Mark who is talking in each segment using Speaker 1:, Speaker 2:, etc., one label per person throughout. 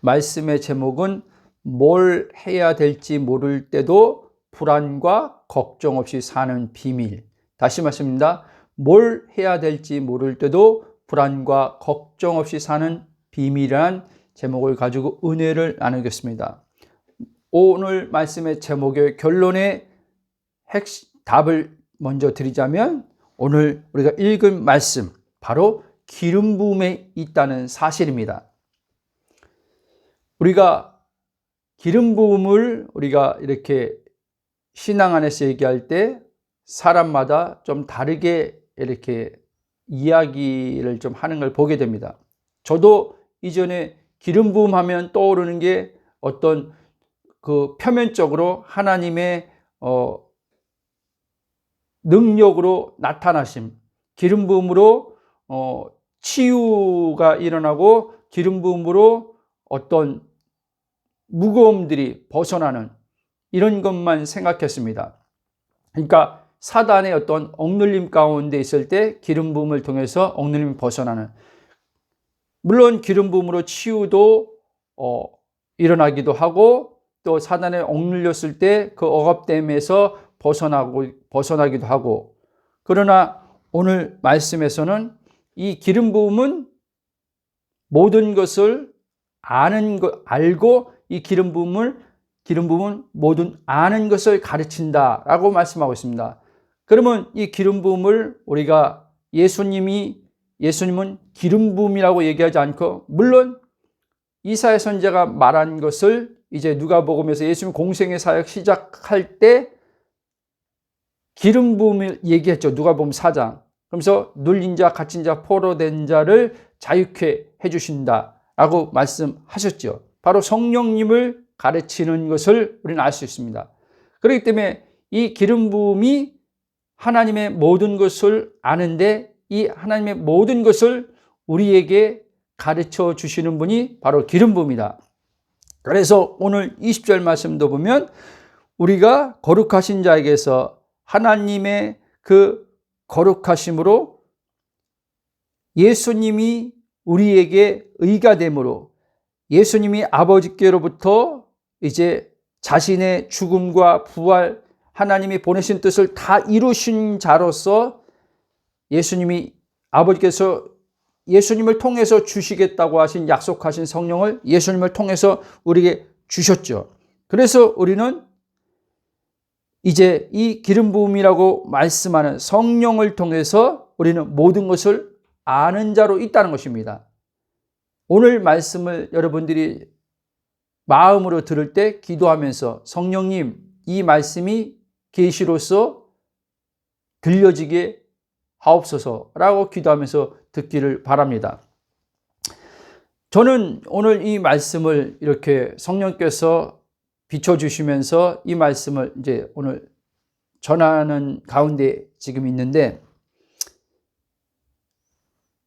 Speaker 1: 말씀의 제목은 뭘 해야 될지 모를 때도 불안과 걱정 없이 사는 비밀. 다시 말씀입니다. 뭘 해야 될지 모를 때도 불안과 걱정 없이 사는 비밀이란 제목을 가지고 은혜를 나누겠습니다. 오늘 말씀의 제목의 결론의 답을 먼저 드리자면, 오늘 우리가 읽은 말씀 바로 기름 부음에 있다는 사실입니다. 우리가 기름 부음을 우리가 이렇게 신앙 안에서 얘기할 때 사람마다 좀 다르게 이렇게 이야기를 좀 하는 걸 보게 됩니다. 저도 이전에 기름 부음 하면 떠오르는 게 어떤 그 표면적으로 하나님의 능력으로 나타나심, 기름 부음으로 치유가 일어나고 기름 부음으로 어떤 무거움들이 벗어나는 이런 것만 생각했습니다. 그러니까 사단의 어떤 억눌림 가운데 있을 때 기름 부음을 통해서 억눌림이 벗어나는, 물론 기름 부음으로 치유도 일어나기도 하고, 또 사단에 억눌렸을 때 그 억압됨에서 벗어나기도 하고, 그러나 오늘 말씀에서는 이 기름 부음은 모든 것을 알고 이 기름 부음은 모든 아는 것을 가르친다라고 말씀하고 있습니다. 그러면 이 기름 부음을 우리가 예수님은 기름 부음이라고 얘기하지 않고, 물론 이사야 선지자가 말한 것을 이제 누가복음에서 예수님 공생의 사역 시작할 때 기름 부음을 얘기했죠. 누가복음 4장. 그러면서 눌린 자, 갇힌 자, 포로된 자를 자유케 해주신다라고 말씀하셨죠. 바로 성령님을 가르치는 것을 우리는 알 수 있습니다. 그렇기 때문에 이 기름 부음이 하나님의 모든 것을 아는데, 이 하나님의 모든 것을 우리에게 가르쳐 주시는 분이 바로 기름 부음이다. 그래서 오늘 20절 말씀도 보면 우리가 거룩하신 자에게서 하나님의 그 거룩하심으로 예수님이 우리에게 의가 되므로, 예수님이 아버지께로부터 이제 자신의 죽음과 부활, 하나님이 보내신 뜻을 다 이루신 자로서 예수님이 아버지께서 예수님을 통해서 주시겠다고 하신 약속하신 성령을 예수님을 통해서 우리에게 주셨죠. 그래서 우리는 이제 이 기름 부음이라고 말씀하는 성령을 통해서 우리는 모든 것을 아는 자로 있다는 것입니다. 오늘 말씀을 여러분들이 마음으로 들을 때 기도하면서 성령님, 이 말씀이 계시로서 들려지게 하옵소서라고 기도하면서 듣기를 바랍니다. 저는 오늘 이 말씀을 이렇게 성령께서 비춰주시면서 이 말씀을 이제 오늘 전하는 가운데 지금 있는데,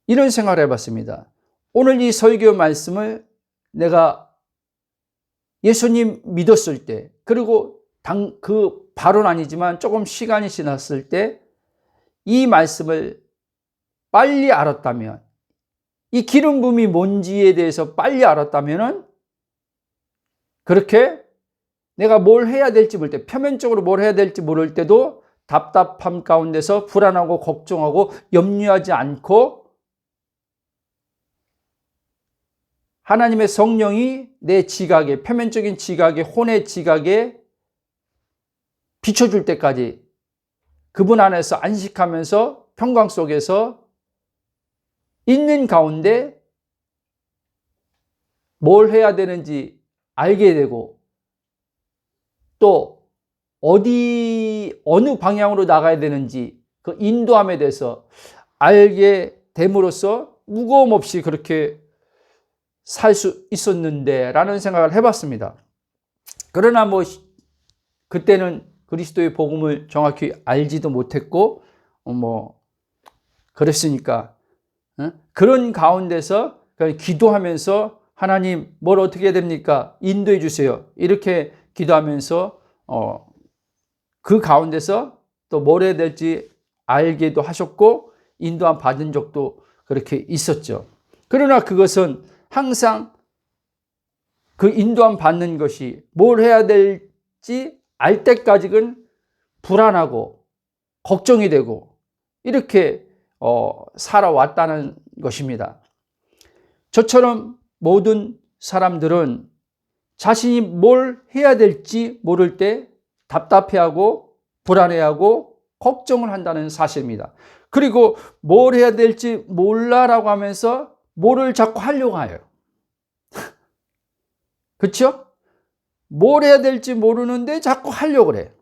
Speaker 1: 이런 생각을 해봤습니다. 오늘 이 설교 말씀을 내가 예수님 믿었을 때, 그리고 바로는 아니지만 조금 시간이 지났을 때 이 말씀을 빨리 알았다면, 이 기름 부음이 뭔지에 대해서 빨리 알았다면, 그렇게 내가 뭘 해야 될지 모를 때, 표면적으로 뭘 해야 될지 모를 때도 답답함 가운데서 불안하고 걱정하고 염려하지 않고 하나님의 성령이 내 지각에, 표면적인 지각에, 혼의 지각에 비춰줄 때까지 그분 안에서 안식하면서 평강 속에서 있는 가운데 뭘 해야 되는지 알게 되고, 또 어느 방향으로 나가야 되는지 그 인도함에 대해서 알게 됨으로써 무거움 없이 그렇게 살 수 있었는데 라는 생각을 해봤습니다. 그러나 그때는 그리스도의 복음을 정확히 알지도 못했고 그랬으니까 그런 가운데서 기도하면서 하나님 뭘 어떻게 해야 됩니까? 인도해 주세요. 이렇게 기도하면서 그 가운데서 또 뭘 해야 될지 알게도 하셨고 인도함 받은 적도 그렇게 있었죠. 그러나 그것은 항상 그 인도함 받는 것이 뭘 해야 될지 알 때까지는 불안하고 걱정이 되고 이렇게 살아왔다는 것입니다. 저처럼 모든 사람들은 자신이 뭘 해야 될지 모를 때 답답해하고 불안해하고 걱정을 한다는 사실입니다. 그리고 뭘 해야 될지 몰라라고 하면서 뭐를 자꾸 하려고 해요. 그렇죠? 뭘 해야 될지 모르는데 자꾸 하려고 그래.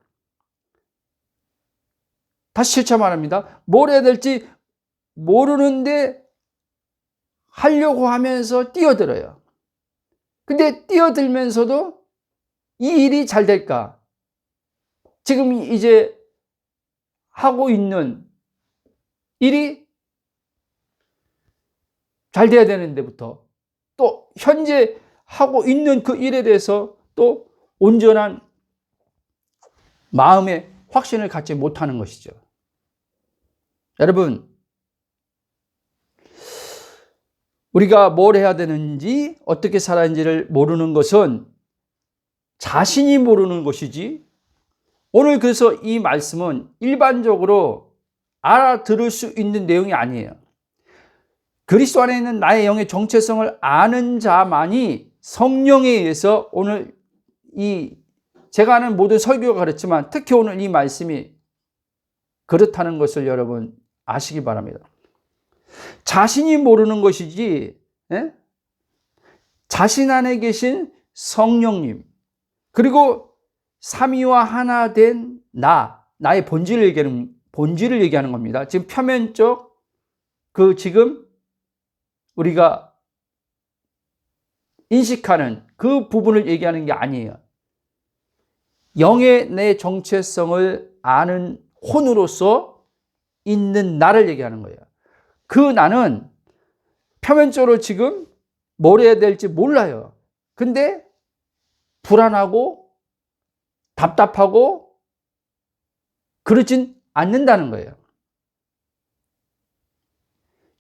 Speaker 1: 다시 재차 말합니다. 뭘 해야 될지 모르는데 하려고 하면서 뛰어들어요. 근데 뛰어들면서도 이 일이 잘 될까? 지금 이제 하고 있는 일이 잘 돼야 되는데부터 또 현재 하고 있는 그 일에 대해서 또 온전한 마음의 확신을 갖지 못하는 것이죠. 여러분, 우리가 뭘 해야 되는지 어떻게 살아야 하는지를 모르는 것은 자신이 모르는 것이지, 오늘 그래서 이 말씀은 일반적으로 알아들을 수 있는 내용이 아니에요. 그리스도 안에 있는 나의 영의 정체성을 아는 자만이 성령에 의해서 오늘 제가 하는 모든 설교가 그렇지만 특히 오늘 이 말씀이 그렇다는 것을 여러분 아시기 바랍니다. 자신이 모르는 것이지, 자신 안에 계신 성령님, 그리고 삼위와 하나 된 나의 본질을 얘기하는 겁니다. 지금 표면적 지금 우리가 인식하는 그 부분을 얘기하는 게 아니에요. 영의 내 정체성을 아는 혼으로서 있는 나를 얘기하는 거예요. 그 나는 표면적으로 지금 뭘 해야 될지 몰라요. 근데 불안하고 답답하고 그러진 않는다는 거예요.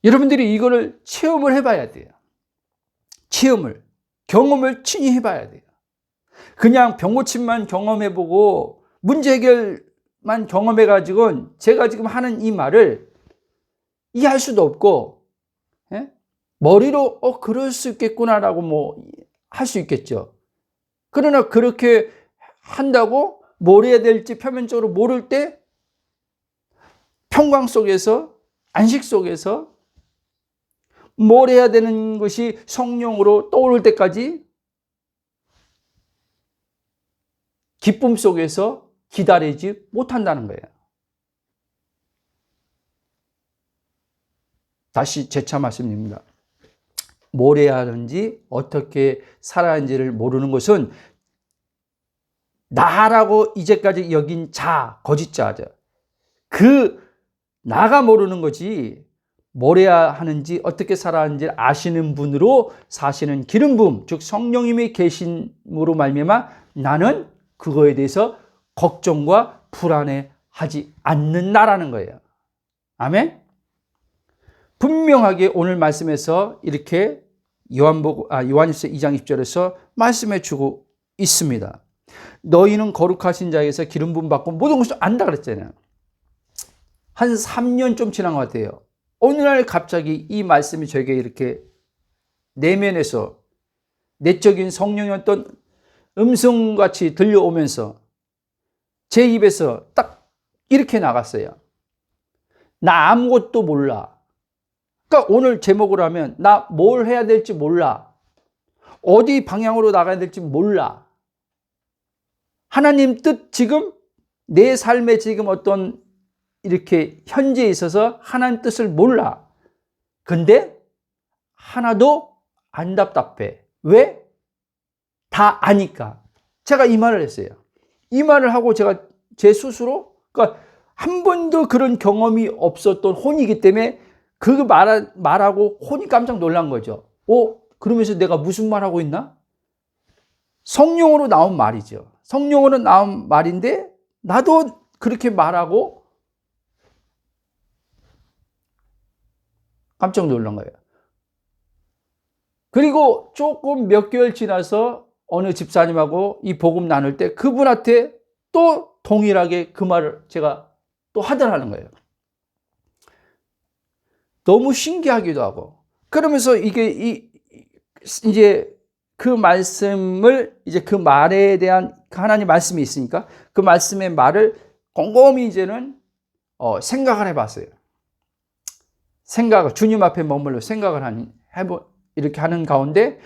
Speaker 1: 여러분들이 이거를 체험을 해봐야 돼요. 경험을 친히 해봐야 돼요. 그냥 병고침만 경험해보고 문제 해결만 경험해가지고는 제가 지금 하는 이 말을 이해할 수도 없고, 머리로 그럴 수 있겠구나라고 할 수 있겠죠. 그러나 그렇게 한다고 뭘 해야 될지 표면적으로 모를 때 평강 속에서, 안식 속에서 뭘 해야 되는 것이 성령으로 떠오를 때까지 기쁨 속에서 기다리지 못한다는 거예요. 다시 재차 말씀드립니다. 뭘 해야 하는지 어떻게 살아야 하는지를 모르는 것은 나라고 이제까지 여긴 거짓자죠. 나가 모르는 거지, 뭘 해야 하는지 어떻게 살아야 하는지 아시는 분으로 사시는 기름 부음, 즉 성령님이 계심으로 말미암아 나는 그거에 대해서 걱정과 불안해하지 않는 나라는 거예요. 아멘? 분명하게 오늘 말씀에서 이렇게 요한일서 2장 20절에서 말씀해 주고 있습니다. 너희는 거룩하신 자에게서 기름 부음 받고 모든 것을 안다 그랬잖아요. 한 3년 좀 지난 것 같아요. 어느 날 갑자기 이 말씀이 저에게 이렇게 내면에서 내적인 성령의 어떤 음성같이 들려오면서 제 입에서 딱 이렇게 나갔어요. 나 아무것도 몰라. 그러니까 오늘 제목으로 하면 나 뭘 해야 될지 몰라. 어디 방향으로 나가야 될지 몰라. 하나님 뜻, 지금 내 삶에 지금 어떤 이렇게 현재에 있어서 하나님 뜻을 몰라. 근데 하나도 안 답답해. 왜? 다 아니까. 제가 이 말을 했어요. 이 말을 하고 제가 제 스스로, 그러니까 한 번도 그런 경험이 없었던 혼이기 때문에 그 말하고 혼이 깜짝 놀란 거죠. 그러면서 내가 무슨 말하고 있나? 성령으로 나온 말이죠. 성령으로 나온 말인데 나도 그렇게 말하고 깜짝 놀란 거예요. 그리고 조금 몇 개월 지나서 어느 집사님하고 이 복음 나눌 때 그분한테 또 동일하게 그 말을 제가 또 하더라는 거예요. 너무 신기하기도 하고. 그러면서 이게 이제 그 말씀을 이제 그 말에 대한 하나님 말씀이 있으니까 그 말씀의 말을 곰곰이 이제는 생각을 해봤어요. 주님 앞에 머물러 생각을 이렇게 하는 가운데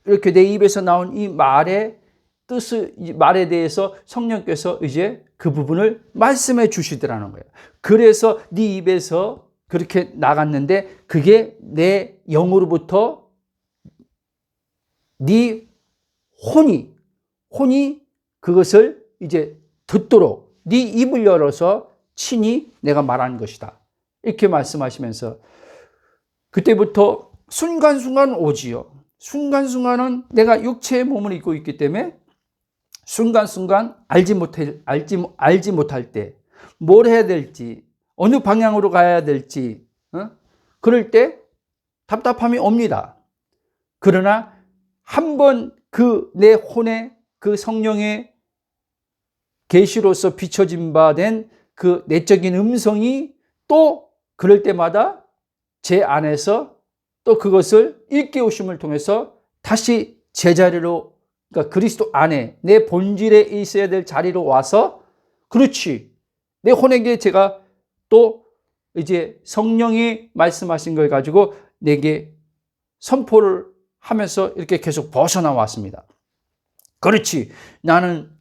Speaker 1: 이렇게 내 입에서 나온 이 말의 뜻을, 이 말에 대해서 성령께서 이제 그 부분을 말씀해 주시더라는 거예요. 그래서 네 입에서 그렇게 나갔는데 그게 내 영으로부터 네 혼이 그것을 이제 듣도록 네 입을 열어서 친히 내가 말하는 것이다. 이렇게 말씀하시면서 그때부터 순간순간 오지요. 순간순간은 내가 육체의 몸을 입고 있기 때문에 순간순간 알지 못할 때 뭘 해야 될지 어느 방향으로 가야 될지 그럴 때 답답함이 옵니다. 그러나 한번 그 내 혼에 그 성령의 계시로서 비춰진 바 된 그 내적인 음성이 또 그럴 때마다 제 안에서 또 그것을 일깨우심을 통해서 다시 제자리로, 그러니까 그리스도 안에 내 본질에 있어야 될 자리로 와서, 그렇지, 내 혼에게 제가 또 이제 성령이 말씀하신 걸 가지고 내게 선포를 하면서 이렇게 계속 벗어나왔습니다. 그렇지, 나는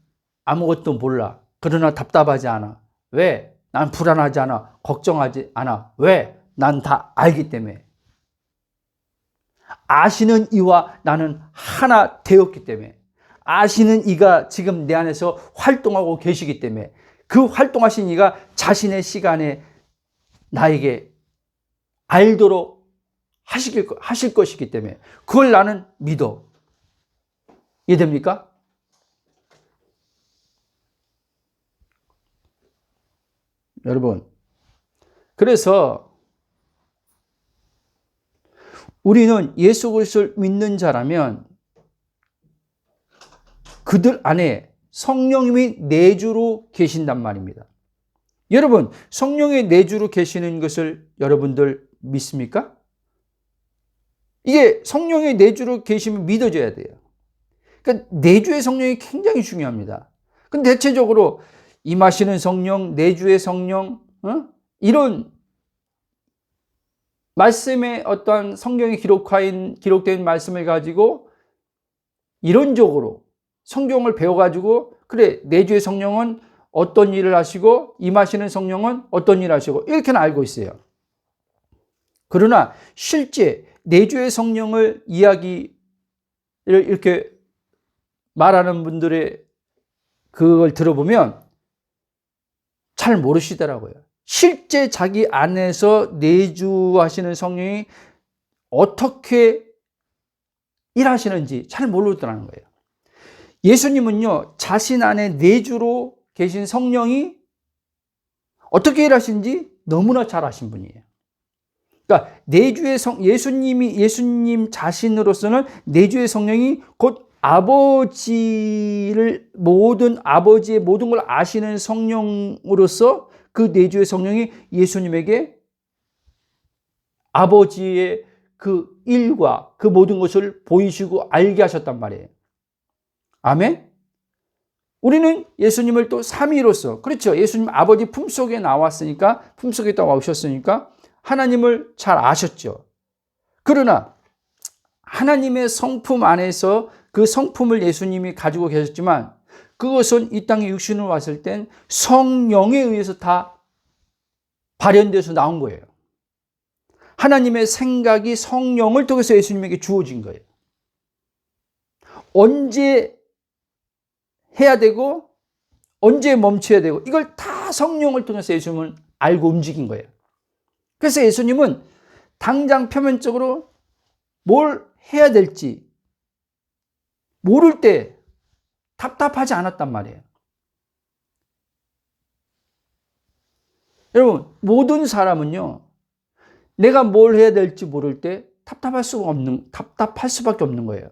Speaker 1: 아무것도 몰라. 그러나 답답하지 않아. 왜? 난 불안하지 않아. 걱정하지 않아. 왜? 난 다 알기 때문에. 아시는 이와 나는 하나 되었기 때문에. 아시는 이가 지금 내 안에서 활동하고 계시기 때문에 그 활동하신 이가 자신의 시간에 나에게 알도록 하실 것이기 때문에 그걸 나는 믿어. 이해됩니까? 여러분, 그래서 우리는 예수 그리스도를 믿는 자라면 그들 안에 성령님이 내주로 계신단 말입니다. 여러분, 성령의 내주로 계시는 것을 여러분들 믿습니까? 이게 성령의 내주로 계시면 믿어져야 돼요. 그러니까 내주의 성령이 굉장히 중요합니다. 근데 대체적으로 임하시는 성령, 내주의 성령, 이런 말씀의 어떤 성경에 기록된 말씀을 가지고 이론적으로 성경을 배워가지고, 그래, 내주의 성령은 어떤 일을 하시고 임하시는 성령은 어떤 일을 하시고 이렇게는 알고 있어요. 그러나 실제 내주의 성령을 이렇게 말하는 분들의 그걸 들어보면 잘 모르시더라고요. 실제 자기 안에서 내주하시는 성령이 어떻게 일하시는지 잘 모르더라는 거예요. 예수님은요, 자신 안에 내주로 계신 성령이 어떻게 일하시는지 너무나 잘 아신 분이에요. 그러니까 예수님 자신으로서는 내주의 성령이 곧 아버지의 모든 걸 아시는 성령으로서 그 내주의 성령이 예수님에게 아버지의 그 일과 그 모든 것을 보이시고 알게 하셨단 말이에요. 아멘? 우리는 예수님을 또 삼위로서, 그렇죠, 예수님 아버지 품속에 나왔으니까, 품속에 또 오셨으니까 하나님을 잘 아셨죠. 그러나 하나님의 성품 안에서 그 성품을 예수님이 가지고 계셨지만 그것은 이 땅에 육신으로 왔을 땐 성령에 의해서 다 발현돼서 나온 거예요. 하나님의 생각이 성령을 통해서 예수님에게 주어진 거예요. 언제 해야 되고 언제 멈춰야 되고 이걸 다 성령을 통해서 예수님은 알고 움직인 거예요. 그래서 예수님은 당장 표면적으로 뭘 해야 될지 모를 때 답답하지 않았단 말이에요. 여러분, 모든 사람은요, 내가 뭘 해야 될지 모를 때 답답할 수밖에 없는 거예요.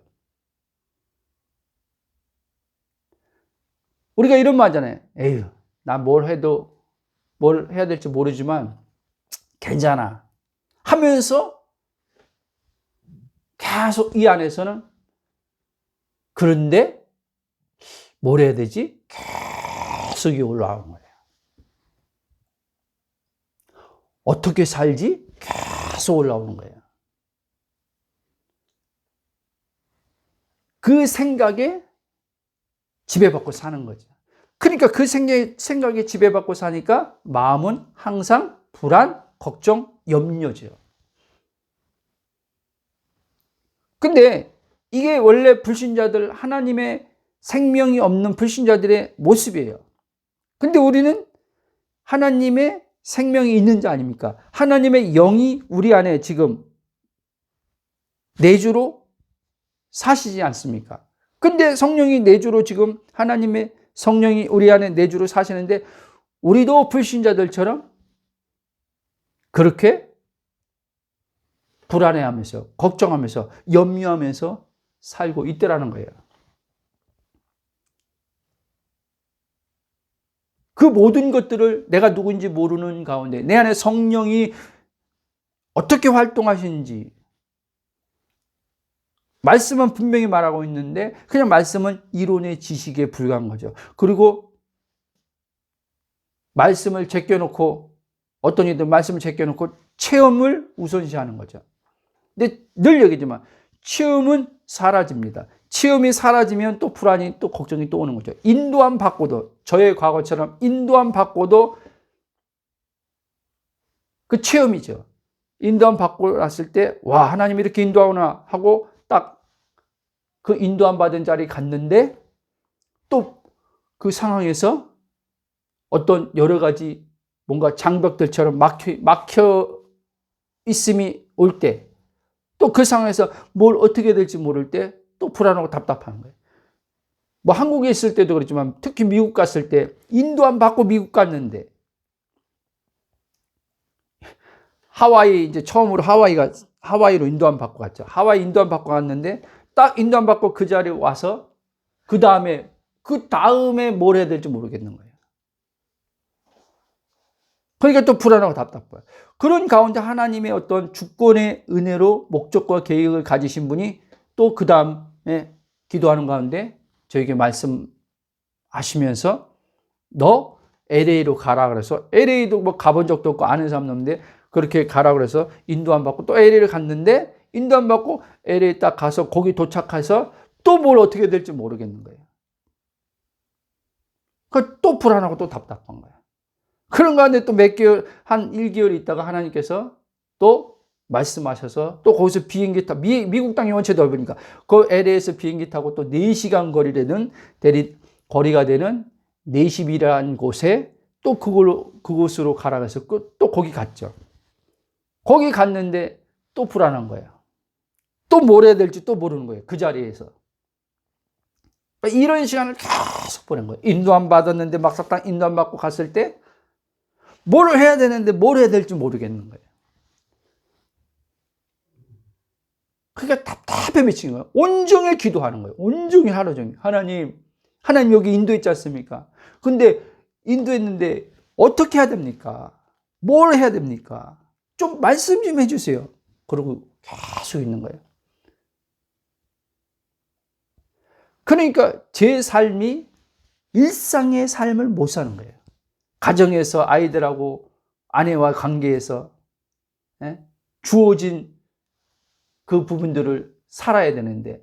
Speaker 1: 우리가 이런 말 하잖아요. 에휴, 나 뭘 해도 뭘 해야 될지 모르지만 괜찮아 하면서 계속 이 안에서는 그런데 뭘 해야 되지? 계속 올라오는 거예요. 어떻게 살지? 계속 올라오는 거예요. 그 생각에 지배받고 사는 거죠. 그러니까 그 생각에 지배받고 사니까 마음은 항상 불안, 걱정, 염려죠. 근데 이게 원래 불신자들, 하나님의 생명이 없는 불신자들의 모습이에요. 근데 우리는 하나님의 생명이 있는 자 아닙니까? 하나님의 영이 우리 안에 지금 내주로 사시지 않습니까? 근데 성령이 내주로 지금 하나님의 성령이 우리 안에 내주로 사시는데 우리도 불신자들처럼 그렇게 불안해하면서 걱정하면서 염려하면서 살고 있더라는 거예요. 그 모든 것들을 내가 누구인지 모르는 가운데 내 안에 성령이 어떻게 활동하시는지 말씀은 분명히 말하고 있는데 그냥 말씀은 이론의 지식에 불과한 거죠. 그리고 말씀을 제껴놓고 어떤 이들 말씀을 제껴놓고 체험을 우선시하는 거죠. 근데 늘 얘기지만 체험은 사라집니다. 체험이 사라지면 또 불안이 또 걱정이 또 오는 거죠. 인도함 받고도 저의 과거처럼 인도함 받고도 그 체험이죠. 인도함 받고 났을 때 와 하나님이 이렇게 인도하구나 하고 딱 그 인도함 받은 자리에 갔는데 또 그 상황에서 어떤 여러 가지 뭔가 장벽들처럼 막혀 있음이 올 때 또 그 상황에서 뭘 어떻게 될지 모를 때 또 불안하고 답답한 거예요. 뭐 한국에 있을 때도 그렇지만 특히 미국 갔을 때 인도함 받고 미국 갔는데 하와이 이제 처음으로 하와이로 인도함 받고 갔죠. 하와이 인도함 받고 갔는데 딱 인도함 받고 그 자리에 와서 그 다음에 뭘 해야 될지 모르겠는 거예요. 그러니까 또 불안하고 답답해요. 그런 가운데 하나님의 어떤 주권의 은혜로 목적과 계획을 가지신 분이 또 그 다음에 기도하는 가운데 저에게 말씀하시면서 너 LA로 가라 그래서 LA도 뭐 가본 적도 없고 아는 사람도 없는데 그렇게 가라 그래서 인도함 받고 또 LA를 갔는데 인도함 받고 LA 딱 가서 거기 도착해서 또 뭘 어떻게 될지 모르겠는 거예요. 그 또 불안하고 또 답답한 거예요. 그런 가운데 또 몇 개월, 한 1개월 있다가 하나님께서 또 말씀하셔서 또 거기서 비행기 타고, 미국 땅이 원체 넓으니까 그 LA에서 비행기 타고 또 4시간 거리가 되는 네시비라는 곳에 또 그곳으로 가라 해서 또 거기 갔죠. 거기 갔는데 또 불안한 거예요. 또 뭘 해야 될지 또 모르는 거예요. 그 자리에서. 이런 시간을 계속 보낸 거예요. 인도함 받았는데 막상 딱 인도함 받고 갔을 때 뭘 해야 되는데 뭘 해야 될지 모르겠는 거예요. 그러니까 답답해 미친 거예요. 온종일 기도하는 거예요. 온종일 하루 종일. 하나님 여기 인도에 있지 않습니까? 근데 인도했는데 어떻게 해야 됩니까? 뭘 해야 됩니까? 좀 말씀 좀 해주세요. 그러고 계속 있는 거예요. 그러니까 제 삶이 일상의 삶을 못 사는 거예요. 가정에서 아이들하고 아내와 관계에서 주어진 그 부분들을 살아야 되는데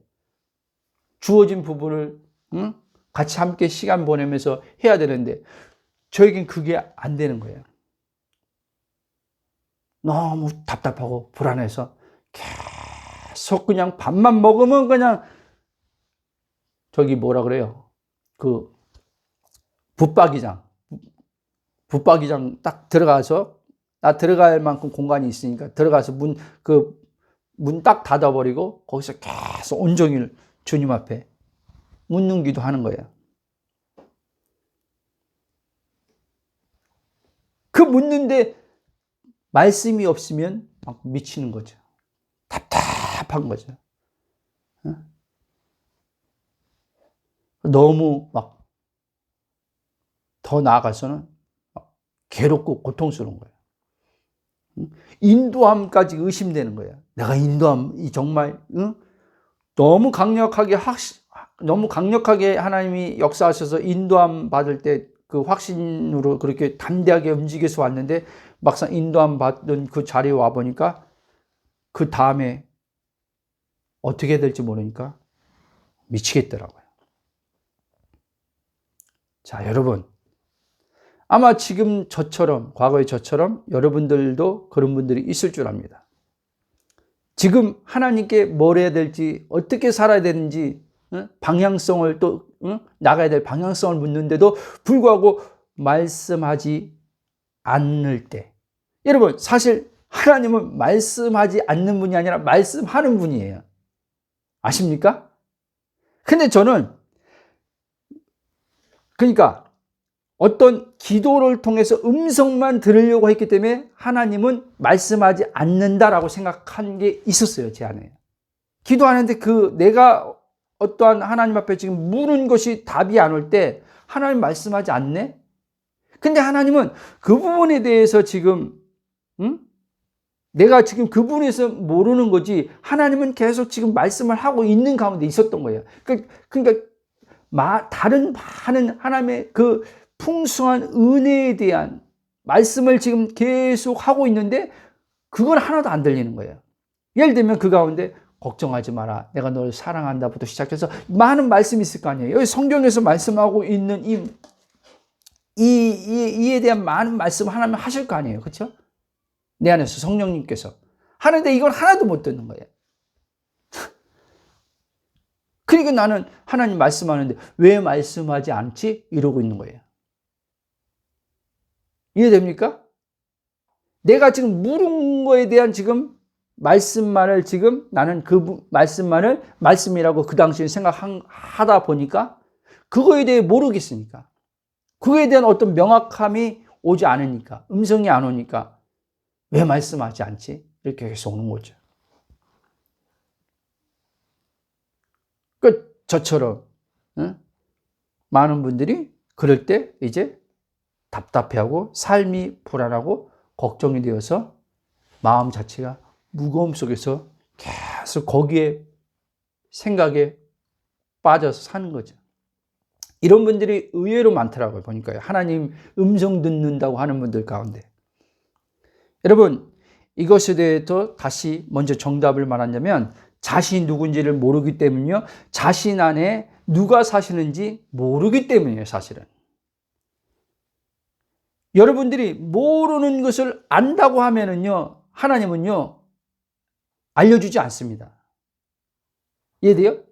Speaker 1: 주어진 부분을 같이 함께 시간 보내면서 해야 되는데 저에겐 그게 안 되는 거예요. 너무 답답하고 불안해서 계속 그냥 밥만 먹으면 그냥 저기 뭐라 그래요? 그 붙박이장 딱 들어가서 나 들어갈 만큼 공간이 있으니까 들어가서 문 딱 닫아버리고 거기서 계속 온종일 주님 앞에 묻는 기도하는 거예요. 그 묻는데 말씀이 없으면 막 미치는 거죠. 답답한 거죠. 너무 막 더 나아가서는 괴롭고 고통스러운 거예요. 인도함까지 의심되는 거예요. 내가 인도함이 정말 너무 강력하게 하나님이 역사하셔서 인도함 받을 때 그 확신으로 그렇게 담대하게 움직여서 왔는데 막상 인도함 받은 그 자리에 와 보니까 그 다음에 어떻게 될지 모르니까 미치겠더라고요. 자, 여러분, 아마 지금 저처럼, 과거의 저처럼 여러분들도 그런 분들이 있을 줄 압니다. 지금 하나님께 뭘 해야 될지, 어떻게 살아야 되는지 방향성을 또 나가야 될 방향성을 묻는데도 불구하고 말씀하지 않을 때, 여러분, 사실 하나님은 말씀하지 않는 분이 아니라 말씀하는 분이에요. 아십니까? 근데 저는 그러니까 어떤 기도를 통해서 음성만 들으려고 했기 때문에 하나님은 말씀하지 않는다라고 생각한 게 있었어요, 제 안에. 기도하는데 내가 어떠한 하나님 앞에 지금 물은 것이 답이 안 올 때 하나님 말씀하지 않네? 근데 하나님은 그 부분에 대해서 지금 내가 지금 그 부분에서 모르는 거지, 하나님은 계속 지금 말씀을 하고 있는 가운데 있었던 거예요. 그러니까 다른 많은 하나님의 그 풍성한 은혜에 대한 말씀을 지금 계속 하고 있는데 그건 하나도 안 들리는 거예요. 예를 들면 그 가운데 걱정하지 마라, 내가 널 사랑한다부터 시작해서 많은 말씀이 있을 거 아니에요. 여기 성경에서 말씀하고 있는 이에 대한 많은 말씀 하나님 하실 거 아니에요. 그렇죠? 내 안에서 성령님께서 하는데 이걸 하나도 못 듣는 거예요. 그러니까 나는 하나님 말씀하는데 왜 말씀하지 않지? 이러고 있는 거예요. 이해됩니까? 내가 지금 물은 거에 대한 지금 말씀만을 지금 나는 그 말씀만을 말씀이라고 그 당시에 생각하다 보니까 그거에 대해 모르겠으니까, 그거에 대한 어떤 명확함이 오지 않으니까, 음성이 안 오니까 왜 말씀하지 않지? 이렇게 계속 오는 거죠. 그 저처럼 많은 분들이 그럴 때 이제 답답해하고 삶이 불안하고 걱정이 되어서 마음 자체가 무거움 속에서 계속 거기에 생각에 빠져서 사는 거죠. 이런 분들이 의외로 많더라고요. 보니까요. 하나님 음성 듣는다고 하는 분들 가운데. 여러분, 이것에 대해서 다시 먼저 정답을 말하자면 자신이 누군지를 모르기 때문이요, 자신 안에 누가 사시는지 모르기 때문이에요. 사실은 여러분들이 모르는 것을 안다고 하면은요, 하나님은요 알려주지 않습니다. 이해돼요?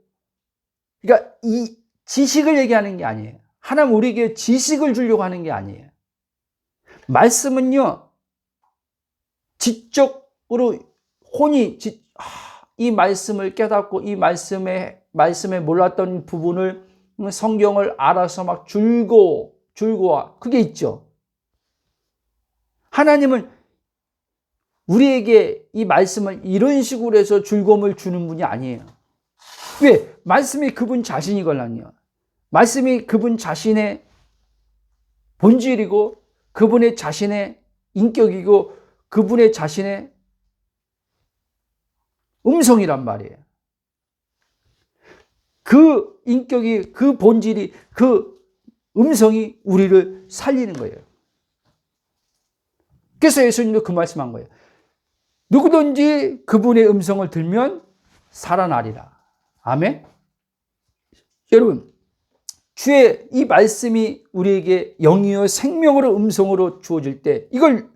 Speaker 1: 그러니까 이 지식을 얘기하는 게 아니에요. 하나님 우리에게 지식을 주려고 하는 게 아니에요. 말씀은요 지적으로 혼이 이 말씀을 깨닫고 이 말씀에 몰랐던 부분을 성경을 알아서 막 줄고와 그게 있죠. 하나님은 우리에게 이 말씀을 이런 식으로 해서 즐거움을 주는 분이 아니에요. 왜? 말씀이 그분 자신이걸랑요. 말씀이 그분 자신의 본질이고 그분의 자신의 인격이고 그분의 자신의 음성이란 말이에요. 그 인격이, 그 본질이, 그 음성이 우리를 살리는 거예요. 그래서 예수님도 그 말씀한 거예요. 누구든지 그분의 음성을 들면 살아나리라. 아멘. 여러분, 주의 이 말씀이 우리에게 영이요 생명으로 음성으로 주어질 때, 이걸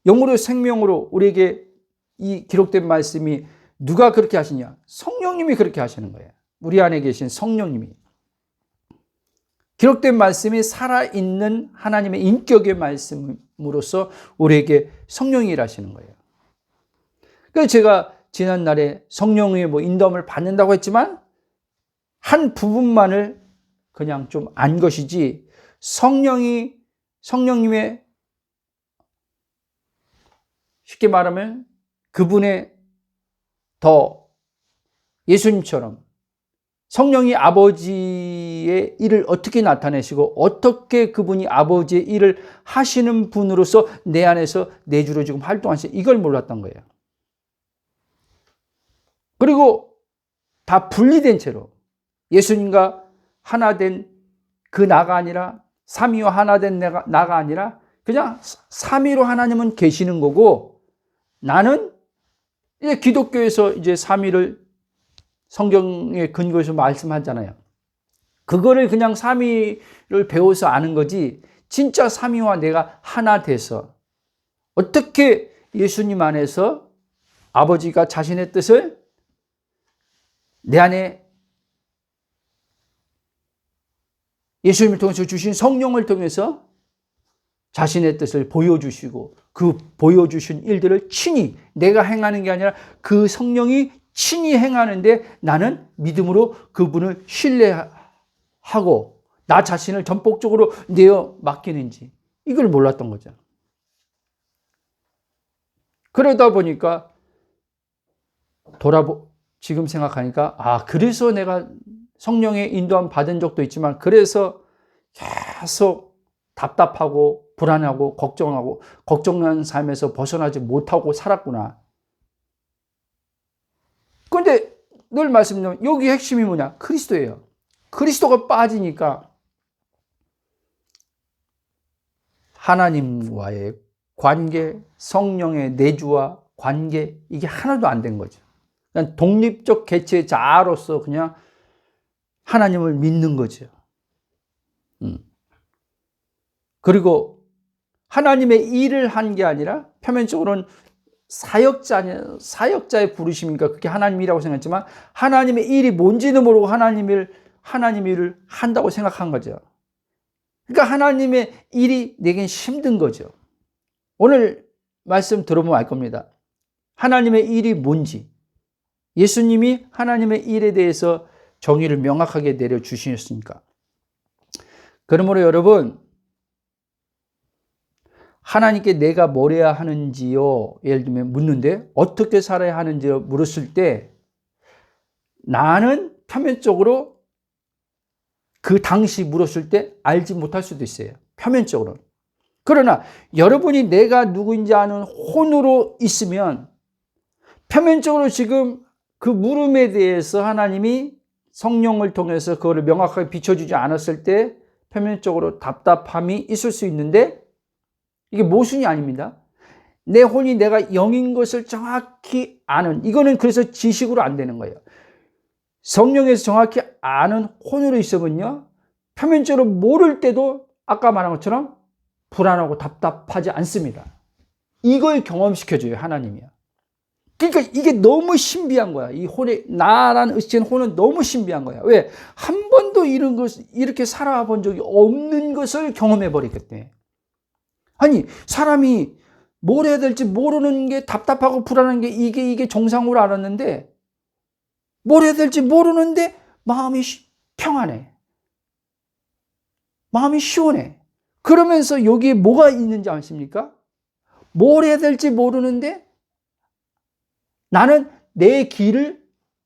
Speaker 1: 영으로 생명으로 우리에게 이 기록된 말씀이 누가 그렇게 하시냐? 성령님이 그렇게 하시는 거예요. 우리 안에 계신 성령님이. 기록된 말씀이 살아있는 하나님의 인격의 말씀으로서 우리에게 성령이 일하시는 거예요. 그래서 제가 지난날에 성령의 인도함을 받는다고 했지만 한 부분만을 그냥 좀 안 것이지, 성령님의 쉽게 말하면 그분의 더 예수님처럼 성령이 아버지의 일을 어떻게 나타내시고 어떻게 그분이 아버지의 일을 하시는 분으로서 내 안에서 내주로 지금 활동하시는 이걸 몰랐던 거예요. 그리고 다 분리된 채로 예수님과 하나 된 그 나가 아니라 삼위와 하나 된 나가 아니라 그냥 삼위로 하나님은 계시는 거고 나는 이제 기독교에서 이제 삼위를 성경의 근거에서 말씀하잖아요. 그거를 그냥 삼위를 배워서 아는 거지 진짜 삼위와 내가 하나 돼서 어떻게 예수님 안에서 아버지가 자신의 뜻을 내 안에 예수님을 통해서 주신 성령을 통해서 자신의 뜻을 보여주시고 그 보여주신 일들을 친히 내가 행하는 게 아니라 그 성령이 친히 행하는데 나는 믿음으로 그분을 신뢰하고 나 자신을 전폭적으로 내어 맡기는지 이걸 몰랐던 거죠. 그러다 보니까 지금 생각하니까 그래서 내가 성령의 인도함 받은 적도 있지만 그래서 계속 답답하고 불안하고 걱정하는 삶에서 벗어나지 못하고 살았구나. 그런데 늘 말씀드리면 여기 핵심이 뭐냐? 그리스도예요. 그리스도가 빠지니까 하나님과의 관계, 성령의 내주와 관계 이게 하나도 안 된 거죠. 그냥 독립적 개체의 자아로서 그냥 하나님을 믿는 거죠. 그리고 하나님의 일을 한 게 아니라 표면적으로는 사역자의 부르심이니까 그게 하나님이라고 생각했지만 하나님의 일이 뭔지도 모르고 하나님 일을 한다고 생각한 거죠. 그러니까 하나님의 일이 내겐 힘든 거죠. 오늘 말씀 들어보면 알 겁니다. 하나님의 일이 뭔지 예수님이 하나님의 일에 대해서 정의를 명확하게 내려주셨으니까. 그러므로 여러분 하나님께 내가 뭘 해야 하는지요? 예를 들면 묻는데 어떻게 살아야 하는지요? 물었을 때 나는 표면적으로 그 당시 물었을 때 알지 못할 수도 있어요. 표면적으로. 그러나 여러분이 내가 누구인지 아는 혼으로 있으면 표면적으로 지금 그 물음에 대해서 하나님이 성령을 통해서 그거를 명확하게 비춰주지 않았을 때 표면적으로 답답함이 있을 수 있는데 이게 모순이 아닙니다. 내 혼이 내가 영인 것을 정확히 아는 이거는 그래서 지식으로 안 되는 거예요. 성령에서 정확히 아는 혼으로 있으면요 표면적으로 모를 때도 아까 말한 것처럼 불안하고 답답하지 않습니다. 이걸 경험시켜줘요 하나님이요. 그러니까 이게 너무 신비한 거야. 이 혼의 나라는 의식된 혼은 너무 신비한 거야. 왜? 한 번도 이렇게 살아본 적이 없는 것을 경험해 버렸기 때문에. 아니 사람이 뭘 해야 될지 모르는 게 답답하고 불안한 게 이게 정상으로 알았는데 뭘 해야 될지 모르는데 마음이 평안해. 마음이 시원해. 그러면서 여기에 뭐가 있는지 아십니까? 뭘 해야 될지 모르는데 나는 내 길을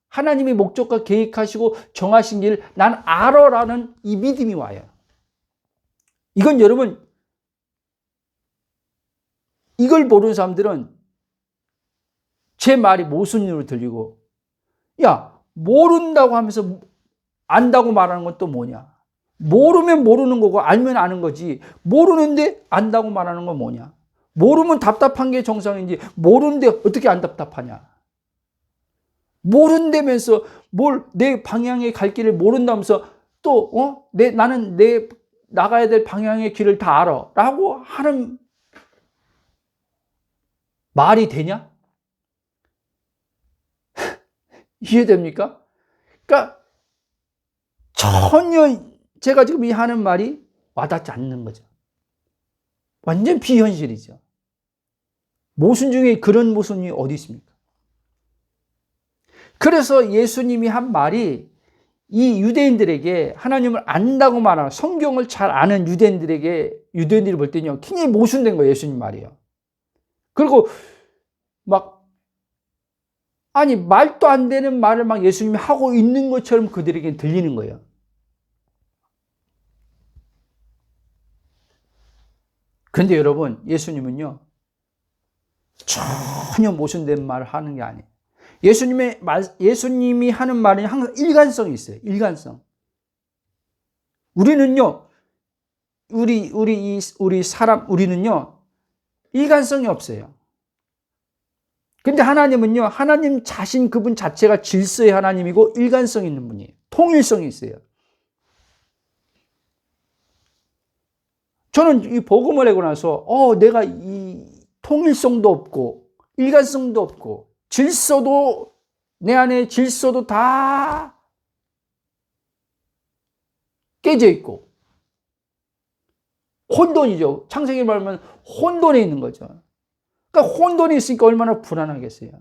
Speaker 1: 하나님의 목적과 계획하시고 정하신 길을 난 알아라는 이 믿음이 와요. 이건 여러분 이걸 모르는 사람들은 제 말이 모순으로 들리고 야 모른다고 하면서 안다고 말하는 건 또 뭐냐. 모르면 모르는 거고 알면 아는 거지 모르는데 안다고 말하는 건 뭐냐. 모르면 답답한 게 정상인지 모르는데 어떻게 안 답답하냐. 모른다면서 뭘 내 방향의 갈 길을 모른다면서 또 나는 내 나가야 될 방향의 길을 다 알아 라고 하는 말이 되냐? 이해됩니까? 그러니까 전혀 제가 지금 이 하는 말이 와닿지 않는 거죠. 완전 비현실이죠. 모순 중에 그런 모순이 어디 있습니까? 그래서 예수님이 한 말이 이 유대인들에게 하나님을 안다고 말하는 성경을 잘 아는 유대인들이 볼 때는요 굉장히 모순된 거예요. 예수님 말이에요. 그리고 막 아니, 말도 안 되는 말을 막 예수님이 하고 있는 것처럼 그들에게 들리는 거예요. 그런데 여러분, 예수님은요, 전혀 모순된 말을 하는 게 아니에요. 예수님이 하는 말은 항상 일관성이 있어요. 일관성. 우리는요, 우리는요, 일관성이 없어요. 근데 하나님은요, 하나님 자신 그분 자체가 질서의 하나님이고 일관성 있는 분이에요. 통일성이 있어요. 저는 이 복음을 하고 나서, 내가 이 통일성도 없고, 일관성도 없고, 내 안에 질서도 다 깨져 있고, 혼돈이죠. 창세기 말하면 혼돈에 있는 거죠. 그러니까 혼돈이 있으니까 얼마나 불안하겠어요.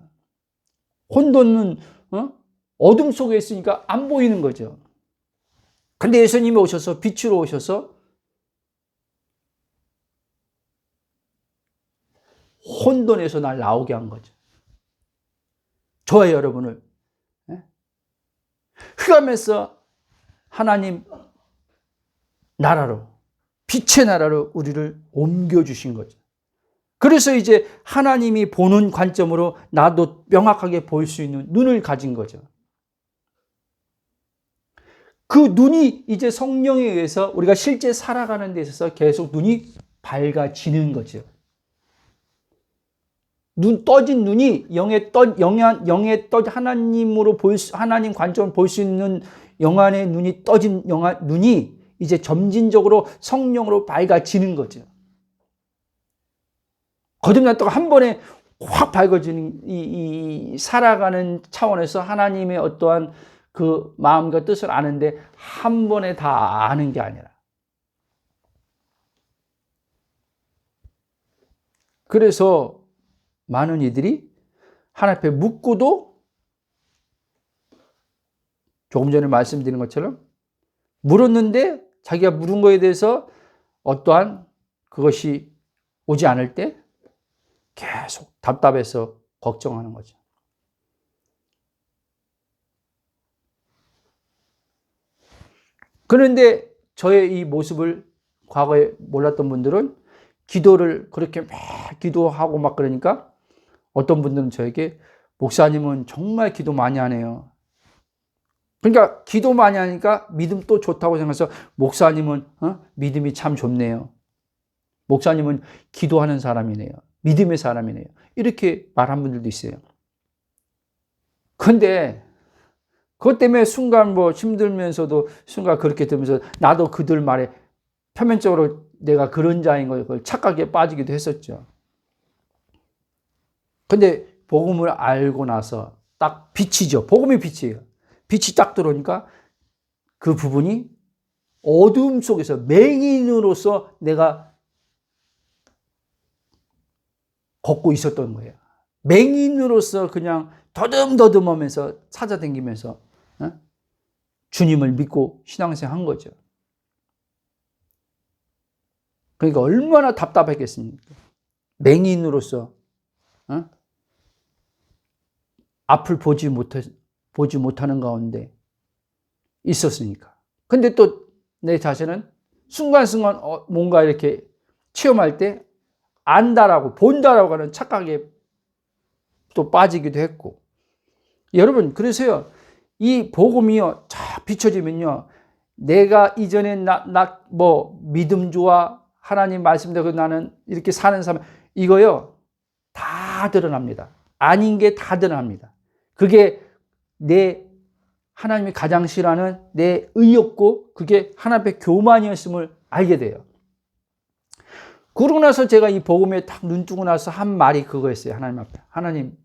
Speaker 1: 혼돈은 어둠 속에 있으니까 안 보이는 거죠. 근데 예수님이 오셔서 빛으로 오셔서 혼돈에서 날 나오게 한 거죠. 저와 여러분을 흑암에서 하나님 나라로, 빛의 나라로 우리를 옮겨주신 거죠. 그래서 이제 하나님이 보는 관점으로 나도 명확하게 볼 수 있는 눈을 가진 거죠. 그 눈이 이제 성령에 의해서 우리가 실제 살아가는 데 있어서 계속 눈이 밝아지는 거죠. 떠진 눈이 하나님 관점을 볼 수 있는 영안의 눈이 떠진 눈이 이제 점진적으로 성령으로 밝아지는 거죠. 거듭났다가 한 번에 확 밝아지는 이 살아가는 차원에서 하나님의 어떠한 그 마음과 뜻을 아는데 한 번에 다 아는 게 아니라. 그래서 많은 이들이 하나님 앞에 묻고도 조금 전에 말씀드린 것처럼 물었는데 자기가 물은 거에 대해서 어떠한 그것이 오지 않을 때 계속 답답해서 걱정하는 거죠. 그런데 저의 이 모습을 과거에 몰랐던 분들은 기도를 그렇게 막 기도하고 막 그러니까 어떤 분들은 저에게 목사님은 정말 기도 많이 하네요. 그러니까 기도 많이 하니까 믿음 또 좋다고 생각해서 목사님은 믿음이 참 좋네요. 목사님은 기도하는 사람이네요. 믿음의 사람이네요. 이렇게 말한 분들도 있어요. 근데 그것 때문에 순간 힘들면서도 순간 그렇게 되면서 나도 그들 말에 표면적으로 내가 그런 자인 걸 착각에 빠지기도 했었죠. 근데 복음을 알고 나서 딱 빛이죠. 복음이 빛이에요. 빛이 딱 들어오니까 그 부분이 어둠 속에서 맹인으로서 내가 걷고 있었던 거예요. 맹인으로서 그냥 더듬더듬하면서 찾아다니면서 주님을 믿고 신앙생활 한 거죠. 그러니까 얼마나 답답했겠습니까? 맹인으로서 앞을 보지 못하는 가운데 있었으니까. 근데 또 내 자신은 순간순간 뭔가 이렇게 체험할 때 안다라고 본다라고 하는 착각에 또 빠지기도 했고. 여러분, 그래서요, 이 복음이요, 쫙 비춰지면요, 내가 이전에 믿음 좋아, 하나님 말씀대로 나는 이렇게 사는 사람, 이거요, 다 드러납니다. 아닌 게 다 드러납니다. 그게 하나님이 가장 싫어하는 내 의였고, 그게 하나님의 교만이었음을 알게 돼요. 그러고 나서 제가 이 복음에 딱 눈 뜨고 나서 한 말이 그거였어요. 하나님 앞에. 하나님,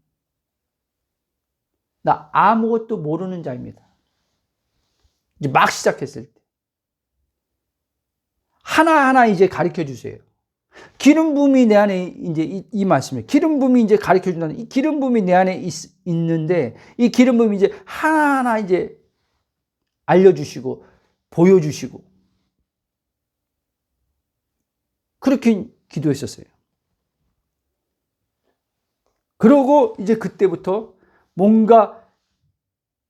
Speaker 1: 나 아무것도 모르는 자입니다. 이제 막 시작했을 때. 하나하나 이제 가르쳐 주세요. 기름 부음이 내 안에 이제 이 말씀이에요. 기름 부음이 이제 가르쳐 준다는 이 기름 부음이 내 안에 있는데 이 기름 부음이 이제 하나하나 이제 알려주시고 보여주시고 그렇게 기도했었어요. 그러고 이제 그때부터 뭔가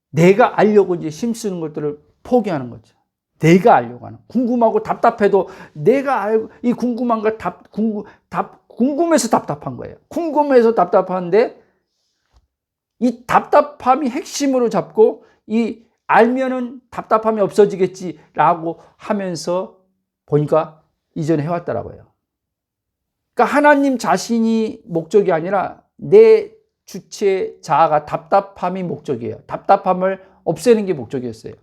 Speaker 1: 내가 알려고 이제 힘쓰는 것들을 포기하는 거죠. 내가 알려고 하는. 궁금하고 답답해도 내가 알고, 이 궁금한 걸 궁금해서 답답한 거예요. 궁금해서 답답한데 이 답답함이 핵심으로 잡고 이 알면은 답답함이 없어지겠지라고 하면서 보니까 이전에 해왔더라고요. 그러니까 하나님 자신이 목적이 아니라 내 주체 자아가 답답함이 목적이에요. 답답함을 없애는 게 목적이었어요.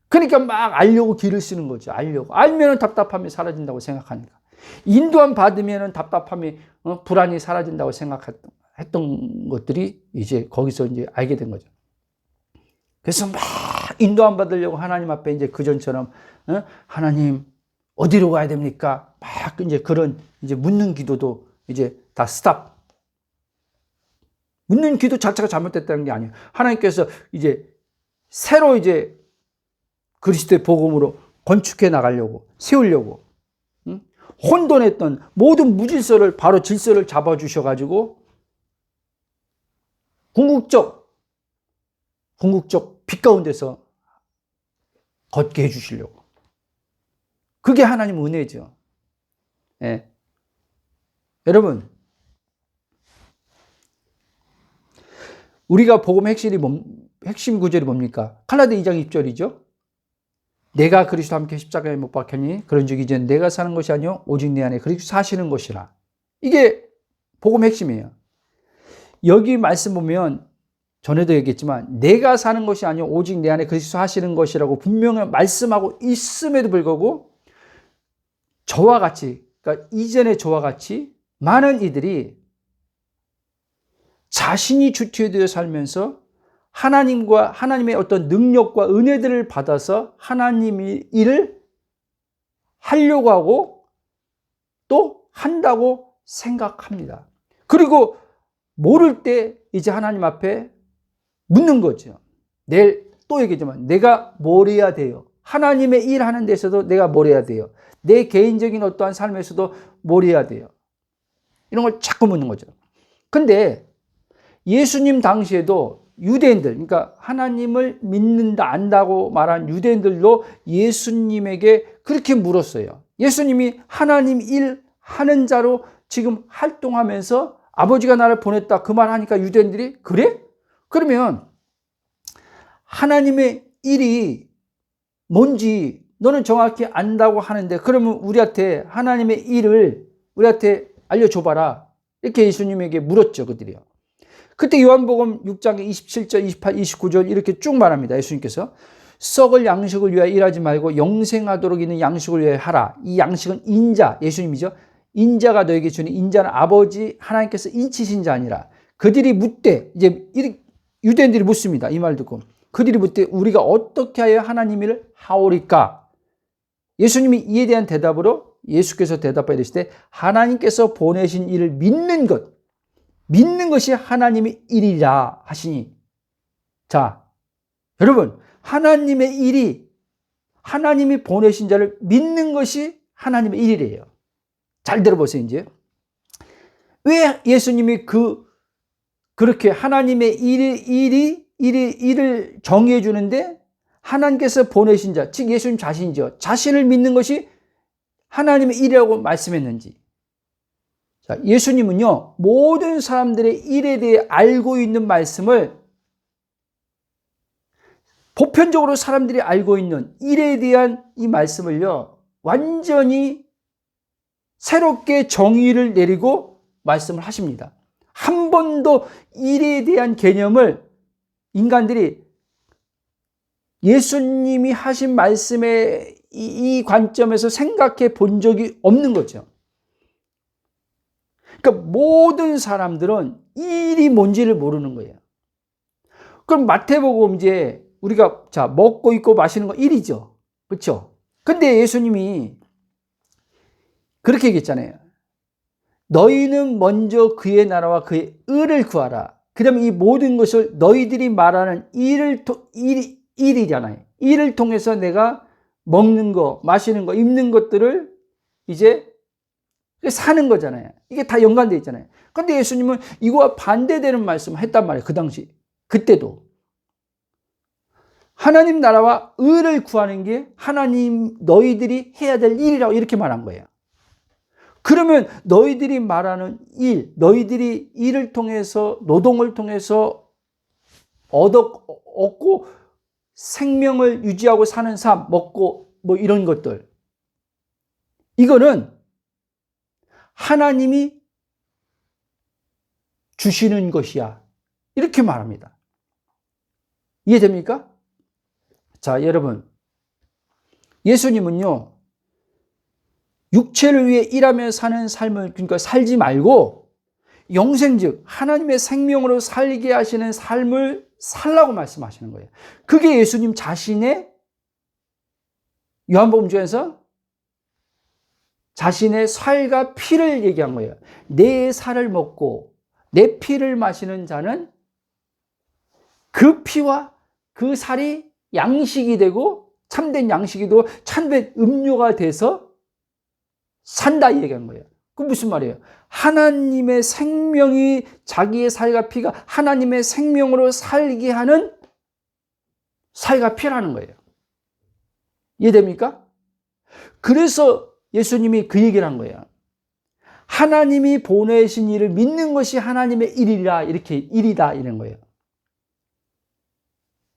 Speaker 1: 그러니까 막 알려고 길을 쓰는 거죠. 알려고. 알면은 답답함이 사라진다고 생각하니까. 인도함 받으면은 답답함이, 불안이 사라진다고 생각했던 것들이 이제 거기서 이제 알게 된 거죠. 그래서 막 인도함 받으려고 하나님 앞에 이제 그전처럼, 하나님 어디로 가야 됩니까? 막 이제 그런 이제 묻는 기도도 이제 다 스탑. 묻는 기도 자체가 잘못됐다는 게 아니에요. 하나님께서 이제 새로 이제 그리스도의 복음으로 건축해 나가려고, 세우려고, 혼돈했던 모든 무질서를 바로 질서를 잡아주셔가지고 궁극적 빛 가운데서 걷게 해주시려고. 그게 하나님 은혜죠. 예. 여러분, 우리가 복음 핵심 구절이 뭡니까? 갈라디아 2장 2절이죠. 내가 그리스도와 함께 십자가에 못 박혔니? 그런즉 이제는 내가 사는 것이 아니요 오직 내 안에 그리스도 사시는 것이라. 이게 복음 핵심이에요. 여기 말씀 보면 전에도 얘기했지만 내가 사는 것이 아니요 오직 내 안에 그리스도 사시는 것이라고 분명히 말씀하고 있음에도 불구하고 저와 같이, 그러니까 이전의 저와 같이 많은 이들이 자신이 주체되어 살면서 하나님과 하나님의 어떤 능력과 은혜들을 받아서 하나님의 일을 하려고 하고 또 한다고 생각합니다. 그리고 모를 때 이제 하나님 앞에 묻는 거죠. 내일 또 얘기하지만 내가 뭘 해야 돼요? 하나님의 일 하는 데서도 내가 뭘 해야 돼요? 내 개인적인 어떠한 삶에서도 뭘 해야 돼요? 이런 걸 자꾸 묻는 거죠. 근데 예수님 당시에도 유대인들, 그러니까 하나님을 믿는다, 안다고 말한 유대인들도 예수님에게 그렇게 물었어요. 예수님이 하나님 일 하는 자로 지금 활동하면서 아버지가 나를 보냈다 그 말 하니까 유대인들이 그래? 그러면 하나님의 일이 뭔지 너는 정확히 안다고 하는데 그러면 우리한테 하나님의 일을 우리한테 알려줘봐라. 이렇게 예수님에게 물었죠, 그들이요. 그때 요한복음 6장 27절, 28, 29절 이렇게 쭉 말합니다. 예수님께서 썩을 양식을 위하여 일하지 말고 영생하도록 있는 양식을 위하여 하라. 이 양식은 인자, 예수님이죠. 인자가 너에게 주는 인자는 아버지 하나님께서 인치신 자 아니라. 그들이 묻되 이제 유대인들이 묻습니다. 이 말 듣고 그들이 묻되 우리가 어떻게 하여 하나님 일을 하오리까? 예수님이 이에 대한 대답으로 예수께서 대답하여 이르시되 하나님께서 보내신 일을 믿는 것이 하나님의 일이라 하시니. 자, 여러분, 하나님의 일이 하나님이 보내신 자를 믿는 것이 하나님의 일이래요. 잘 들어보세요, 이제. 왜 예수님이 그렇게 하나님의 일을 정의해 주는데 하나님께서 보내신 자, 즉 예수님 자신이죠. 자신을 믿는 것이 하나님의 일이라고 말씀했는지. 자, 예수님은요, 모든 사람들의 일에 대해 알고 있는 말씀을 보편적으로 사람들이 알고 있는 일에 대한 이 말씀을요, 완전히 새롭게 정의를 내리고 말씀을 하십니다. 한 번도 일에 대한 개념을 인간들이 예수님이 하신 말씀의 이 관점에서 생각해 본 적이 없는 거죠. 그러니까 모든 사람들은 일이 뭔지를 모르는 거예요. 그럼 마태복음 이제 우리가 자 먹고 입고 마시는 거 일이죠. 그렇죠? 근데 예수님이 그렇게 얘기했잖아요. 너희는 먼저 그의 나라와 그의 의를 구하라. 그러면 이 모든 것을 너희들이 말하는 일이잖아요. 일을 통해서 내가 먹는 거, 마시는 거, 입는 것들을 이제 사는 거잖아요. 이게 다 연관되어 있잖아요. 그런데 예수님은 이거와 반대되는 말씀을 했단 말이에요. 그 당시. 그때도. 하나님 나라와 의를 구하는 게 하나님 너희들이 해야 될 일이라고 이렇게 말한 거예요. 그러면 너희들이 말하는 일, 너희들이 일을 통해서 노동을 통해서 얻고 생명을 유지하고 사는 삶, 먹고 뭐 이런 것들. 이거는 하나님이 주시는 것이야. 이렇게 말합니다. 이해됩니까? 자, 여러분. 예수님은요, 육체를 위해 일하며 사는 삶을, 그러니까 살지 말고, 영생 즉, 하나님의 생명으로 살게 하시는 삶을 살라고 말씀하시는 거예요. 그게 예수님 자신의, 요한복음 중에서 자신의 살과 피를 얘기한 거예요. 내 살을 먹고 내 피를 마시는 자는 그 피와 그 살이 양식이 되고 참된 양식이 되고 참된 음료가 돼서 산다 이 얘기한 거예요. 그 무슨 말이에요? 하나님의 생명이 자기의 살과 피가 하나님의 생명으로 살게 하는 살과 피라는 거예요. 이해됩니까? 그래서 예수님이 그 얘기를 한 거예요. 하나님이 보내신 일을 믿는 것이 하나님의 일이라, 이렇게 일이다 이런 거예요.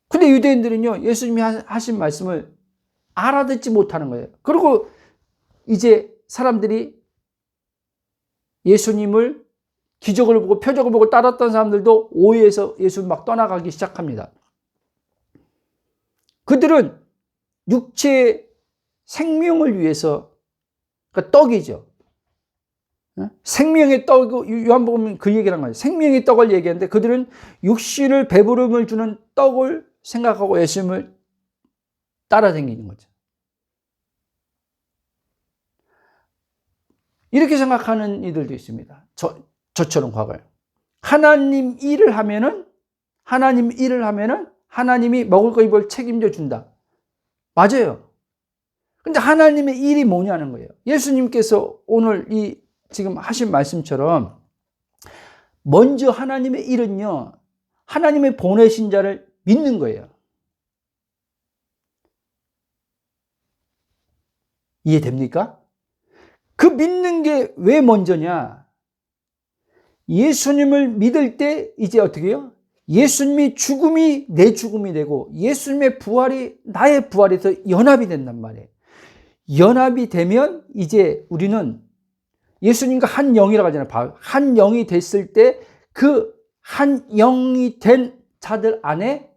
Speaker 1: 근데 유대인들은요, 예수님이 하신 말씀을 알아듣지 못하는 거예요. 그리고 이제 사람들이 예수님을 기적을 보고 표적을 보고 따랐던 사람들도 오해해서 예수님 막 떠나가기 시작합니다. 그들은 육체의 생명을 위해서, 그러니까 떡이죠. 생명의 떡, 요한복음 그 얘기를 한 거예요. 생명의 떡을 얘기하는데 그들은 육신을 배부름을 주는 떡을 생각하고 예수님을 따라다니는 거죠. 이렇게 생각하는 이들도 있습니다. 저처럼 과거에. 하나님 일을 하면은 하나님이 먹을 거 입을 책임져 준다. 맞아요. 근데 하나님의 일이 뭐냐는 거예요. 예수님께서 오늘 지금 하신 말씀처럼 먼저 하나님의 일은요, 하나님의 보내신 자를 믿는 거예요. 이해됩니까? 그 믿는 게 왜 먼저냐? 예수님을 믿을 때 이제 어떻게 해요? 예수님의 죽음이 내 죽음이 되고 예수님의 부활이 나의 부활이 더 연합이 된단 말이에요. 연합이 되면 이제 우리는 예수님과 한 영이라고 하잖아요. 한 영이 됐을 때 그 한 영이 된 자들 안에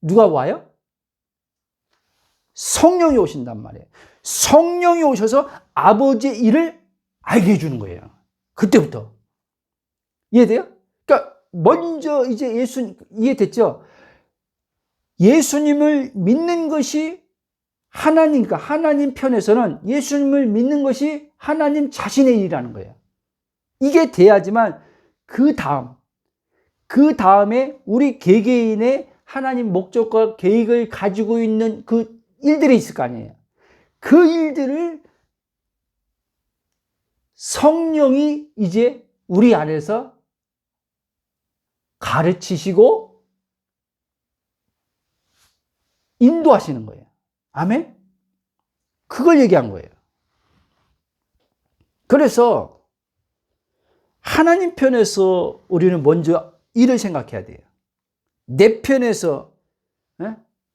Speaker 1: 누가 와요? 성령이 오신단 말이에요. 성령이 오셔서 아버지의 일을 알게 해주는 거예요. 그때부터. 이해돼요? 그러니까 먼저 이제 이해됐죠? 예수님을 믿는 것이 하나님과 하나님 편에서는 예수님을 믿는 것이 하나님 자신의 일이라는 거예요. 이게 돼야지만 그 다음에 우리 개개인의 하나님 목적과 계획을 가지고 있는 그 일들이 있을 거 아니에요. 그 일들을 성령이 이제 우리 안에서 가르치시고 인도하시는 거예요. 아멘? 그걸 얘기한 거예요. 그래서 하나님 편에서 우리는 먼저 일을 생각해야 돼요. 내 편에서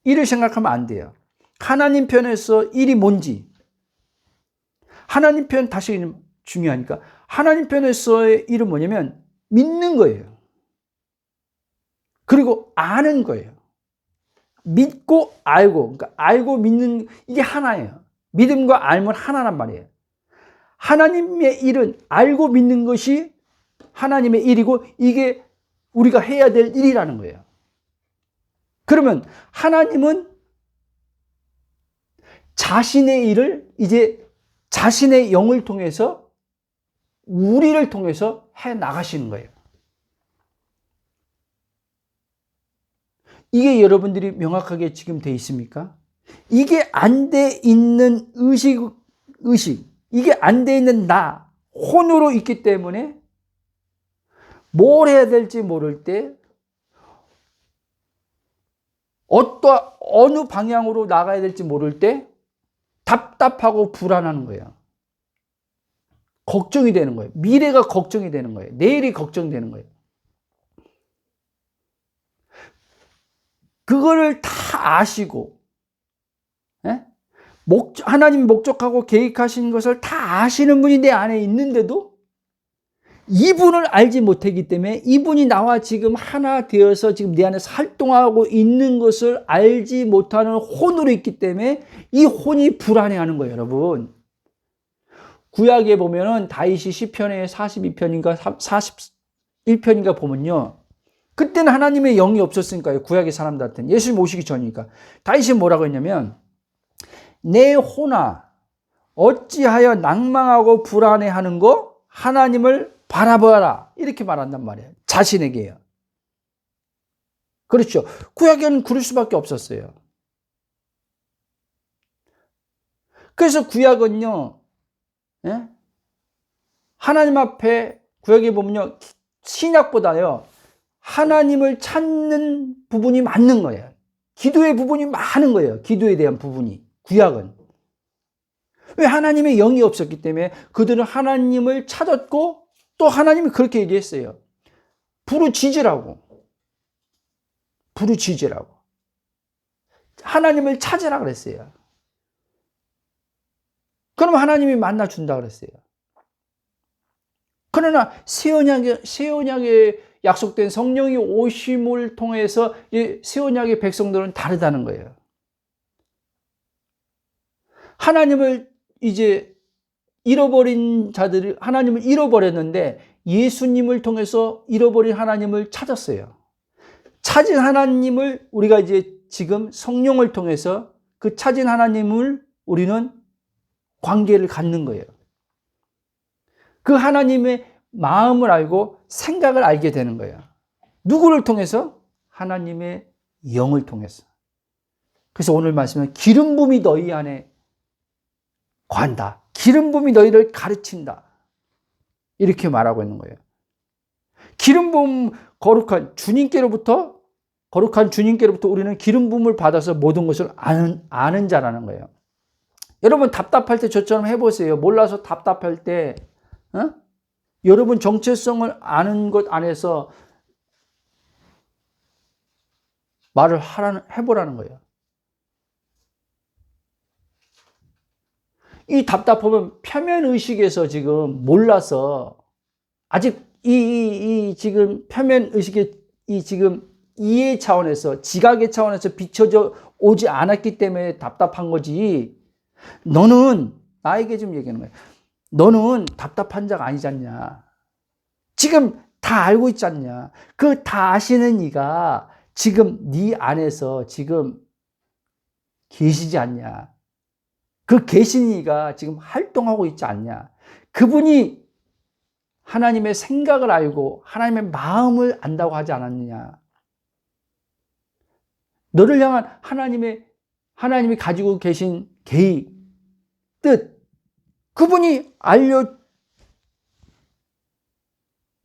Speaker 1: 일을 생각하면 안 돼요. 하나님 편에서 일이 뭔지. 하나님 편 다시 중요하니까. 하나님 편에서의 일은 뭐냐면 믿는 거예요. 그리고 아는 거예요. 믿고 알고, 그러니까 알고 믿는 이게 하나예요. 믿음과 알면 하나란 말이에요. 하나님의 일은 알고 믿는 것이 하나님의 일이고 이게 우리가 해야 될 일이라는 거예요. 그러면 하나님은 자신의 일을 이제 자신의 영을 통해서 우리를 통해서 해 나가시는 거예요. 이게 여러분들이 명확하게 지금 돼 있습니까? 이게 안 돼 있는 의식, 이게 안 돼 있는 나, 혼으로 있기 때문에 뭘 해야 될지 모를 때 어느 방향으로 나가야 될지 모를 때 답답하고 불안한 거예요. 걱정이 되는 거예요. 미래가 걱정이 되는 거예요. 내일이 걱정되는 거예요. 그거를 다 아시고, 예? 하나님이 목적하고 계획하신 것을 다 아시는 분이 내 안에 있는데도 이분을 알지 못하기 때문에 이분이 나와 지금 하나 되어서 지금 내 안에서 활동하고 있는 것을 알지 못하는 혼으로 있기 때문에 이 혼이 불안해하는 거예요, 여러분. 구약에 보면은 다윗이 시편의 42편인가 41편인가 보면요. 그때는 하나님의 영이 없었으니까요. 구약의 사람들한테는. 예수님 오시기 전이니까. 다윗이 뭐라고 했냐면 내 혼아 어찌하여 낭망하고 불안해하는 거 하나님을 바라보아라. 이렇게 말한단 말이에요. 자신에게요. 그렇죠. 구약에는 그럴 수밖에 없었어요. 그래서 구약은요. 예? 하나님 앞에 구약에 보면요. 신약보다요. 하나님을 찾는 부분이 많은 거예요. 기도의 부분이 많은 거예요. 기도에 대한 부분이. 구약은. 왜? 하나님의 영이 없었기 때문에 그들은 하나님을 찾았고 또 하나님이 그렇게 얘기했어요. 부르짖으라고. 부르짖으라고. 하나님을 찾으라 그랬어요. 그럼 하나님이 만나준다 그랬어요. 그러나 새 언약에 약속된 성령이 오심을 통해서 이 새 언약의 백성들은 다르다는 거예요. 하나님을 이제 잃어버린 자들이 하나님을 잃어버렸는데 예수님을 통해서 잃어버린 하나님을 찾았어요. 찾은 하나님을 우리가 이제 지금 성령을 통해서 그 찾은 하나님을 우리는 관계를 갖는 거예요. 그 하나님의 마음을 알고 생각을 알게 되는 거예요. 누구를 통해서? 하나님의 영을 통해서. 그래서 오늘 말씀은 기름 부음이 너희 안에 관다. 기름 부음이 너희를 가르친다. 이렇게 말하고 있는 거예요. 기름 부음 거룩한 주님께로부터 우리는 기름 부음을 받아서 모든 것을 아는 자라는 거예요. 여러분 답답할 때 저처럼 해보세요. 몰라서 답답할 때 여러분 정체성을 아는 것 안에서 말을 해보라는 거예요. 이 답답함은 표면의식에서 지금 몰라서 아직 지금 표면의식의 지금 이해 차원에서 지각의 차원에서 비춰져 오지 않았기 때문에 답답한 거지. 너는 나에게 좀 얘기하는 거야. 너는 답답한 자가 아니지 않냐. 지금 다 알고 있지 않냐. 그 다 아시는 이가 지금 네 안에서 지금 계시지 않냐. 그 계신 이가 지금 활동하고 있지 않냐. 그분이 하나님의 생각을 알고 하나님의 마음을 안다고 하지 않았느냐. 너를 향한 하나님이 가지고 계신 계획, 뜻, 그분이 알려주는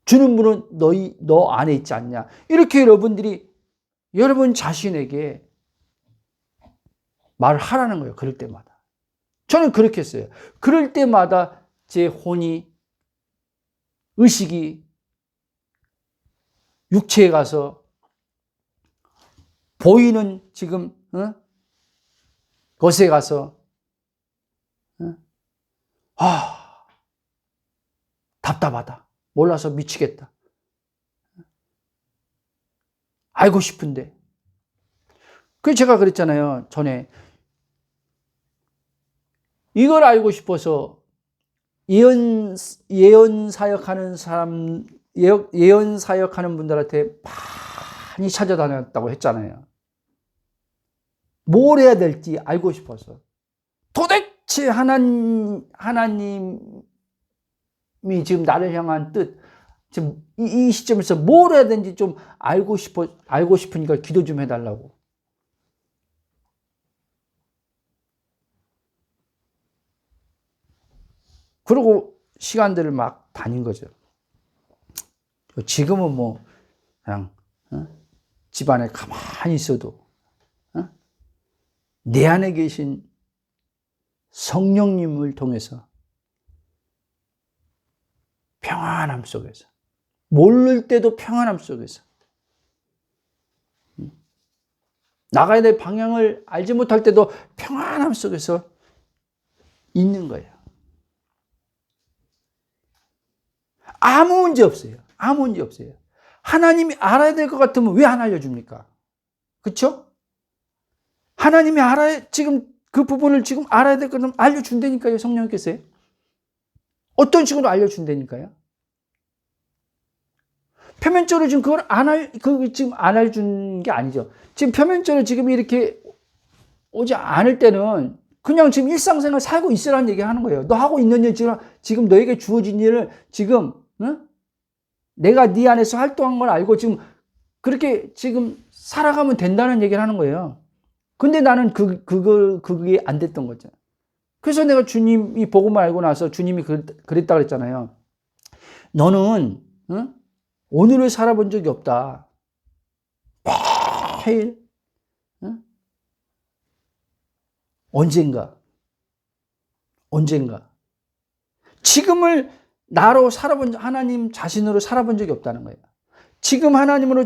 Speaker 1: 분은 너 안에 있지 않냐. 이렇게 여러분 자신에게 말을 하라는 거예요. 그럴 때마다. 저는 그렇게 했어요. 그럴 때마다 제 혼이, 의식이 육체에 가서 보이는 지금 것에 가서 답답하다. 몰라서 미치겠다. 알고 싶은데. 그래서 제가 그랬잖아요. 전에. 이걸 알고 싶어서 예언 사역하는 분들한테 많이 찾아다녔다고 했잖아요. 뭘 해야 될지 알고 싶어서. 도대체 하나님이 지금 나를 향한 뜻, 지금 이 시점에서 뭘 해야 되는지 좀 알고 싶으니까 기도 좀 해달라고. 그리고 시간들을 막 다닌 거죠. 지금은 뭐 그냥 집안에 가만히 있어도 내 안에 계신 성령님을 통해서 평안함 속에서, 모를 때도 평안함 속에서, 나가야 될 방향을 알지 못할 때도 평안함 속에서 있는 거예요. 아무 문제 없어요. 아무 문제 없어요. 하나님이 알아야 될 것 같으면 왜 안 알려줍니까? 그렇죠? 하나님이 지금 그 부분을 지금 알아야 될 거는 알려준다니까요. 성령께서요. 어떤 식으로 알려준다니까요. 표면적으로 지금 지금 안 알려준 게 아니죠. 지금 표면적으로 지금 이렇게 오지 않을 때는 그냥 지금 일상생활 살고 있으라는 얘기 하는 거예요. 너 하고 있는 일, 지금 너에게 주어진 일을 지금, 내가 네 안에서 활동한 걸 알고 지금 그렇게 지금 살아가면 된다는 얘기를 하는 거예요. 근데 나는 그게 안 됐던 거죠. 그래서 내가 주님이 복음을 알고 나서 주님이 그랬다 그랬잖아요. 너는, 오늘을 살아본 적이 없다. 매일, 언젠가. 지금을 나로 하나님 자신으로 살아본 적이 없다는 거예요. 지금 하나님으로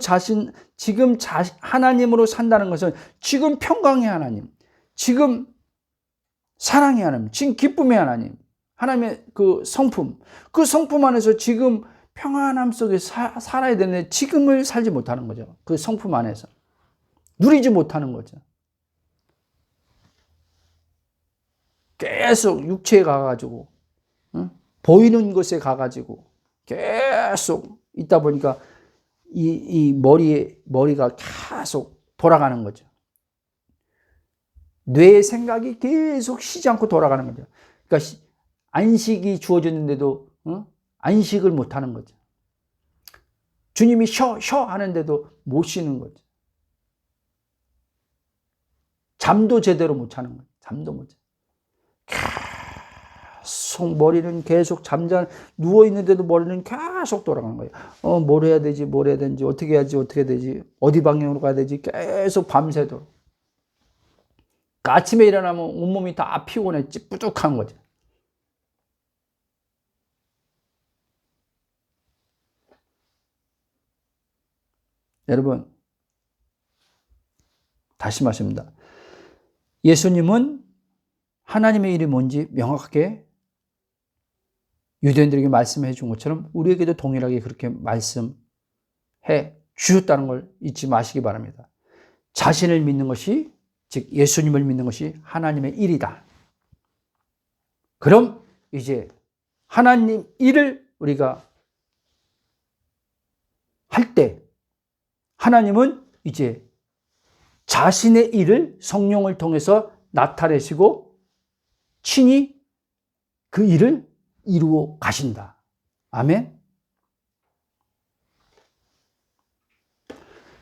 Speaker 1: 하나님으로 산다는 것은 지금 평강의 하나님, 지금 사랑의 하나님, 지금 기쁨의 하나님, 하나님의 그 성품 안에서 지금 평안함 속에 살아야 되는데 지금을 살지 못하는 거죠. 그 성품 안에서. 누리지 못하는 거죠. 계속 육체에 가가지고, 보이는 것에 가가지고, 계속 있다 보니까 이 머리가 계속 돌아가는 거죠. 뇌의 생각이 계속 쉬지 않고 돌아가는 거죠. 그러니까 안식이 주어졌는데도 안식을 못 하는 거죠. 주님이 쉬어 하는데도 못 쉬는 거죠. 잠도 제대로 못 자는 거죠. 잠도 못 자. 계속 머리는 계속 누워 있는데도 머리는 계속 돌아가는 거예요. 뭘 해야 되지, 어떻게 해야지, 어떻게 되지, 어디 방향으로 가야 되지, 계속 밤새도록. 그러니까 아침에 일어나면 온몸이 다 피곤해, 찌뿌둥한 거죠. 여러분, 다시 말씀입니다. 예수님은 하나님의 일이 뭔지 명확하게 유대인들에게 말씀해 준 것처럼 우리에게도 동일하게 그렇게 말씀해 주셨다는 걸 잊지 마시기 바랍니다. 자신을 믿는 것이, 즉 예수님을 믿는 것이 하나님의 일이다. 그럼 이제 하나님 일을 우리가 할 때 하나님은 이제 자신의 일을 성령을 통해서 나타내시고 친히 그 일을 이루어 가신다. 아멘.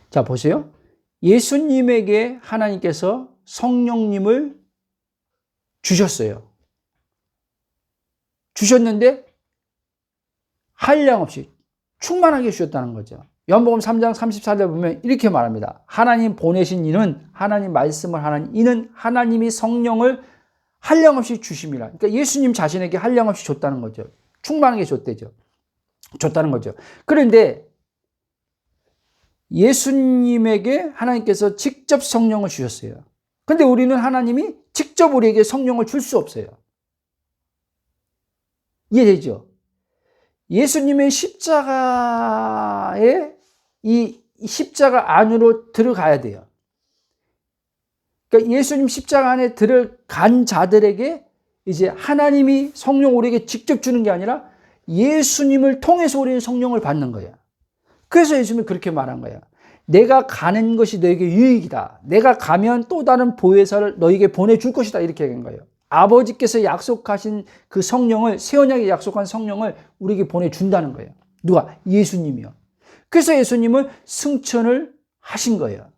Speaker 1: 자, 보세요. 예수님에게 하나님께서 성령님을 주셨어요. 주셨는데 한량없이 충만하게 주셨다는 거죠. 요한복음 3장 34절에 보면 이렇게 말합니다. 하나님 보내신 이는, 하나님 말씀을 하는 이는 하나님이 성령을 한량없이 주심이라. 그러니까 예수님 자신에게 한량없이 줬다는 거죠. 충만하게 줬다는 거죠. 그런데 예수님에게 하나님께서 직접 성령을 주셨어요. 그런데 우리는 하나님이 직접 우리에게 성령을 줄 수 없어요. 이해되죠? 예수님의 이 십자가 안으로 들어가야 돼요. 그러니까 예수님 십자가 안에 들어간 자들에게 이제 하나님이 성령 우리에게 직접 주는 게 아니라 예수님을 통해서 우리는 성령을 받는 거예요. 그래서 예수님이 그렇게 말한 거예요. 내가 가는 것이 너에게 유익이다. 내가 가면 또 다른 보혜사를 너에게 보내줄 것이다. 이렇게 얘기한 거예요. 아버지께서 약속하신 그 성령을, 새 언약에 약속한 성령을 우리에게 보내준다는 거예요. 누가? 예수님이요. 그래서 예수님은 승천을 하신 거예요.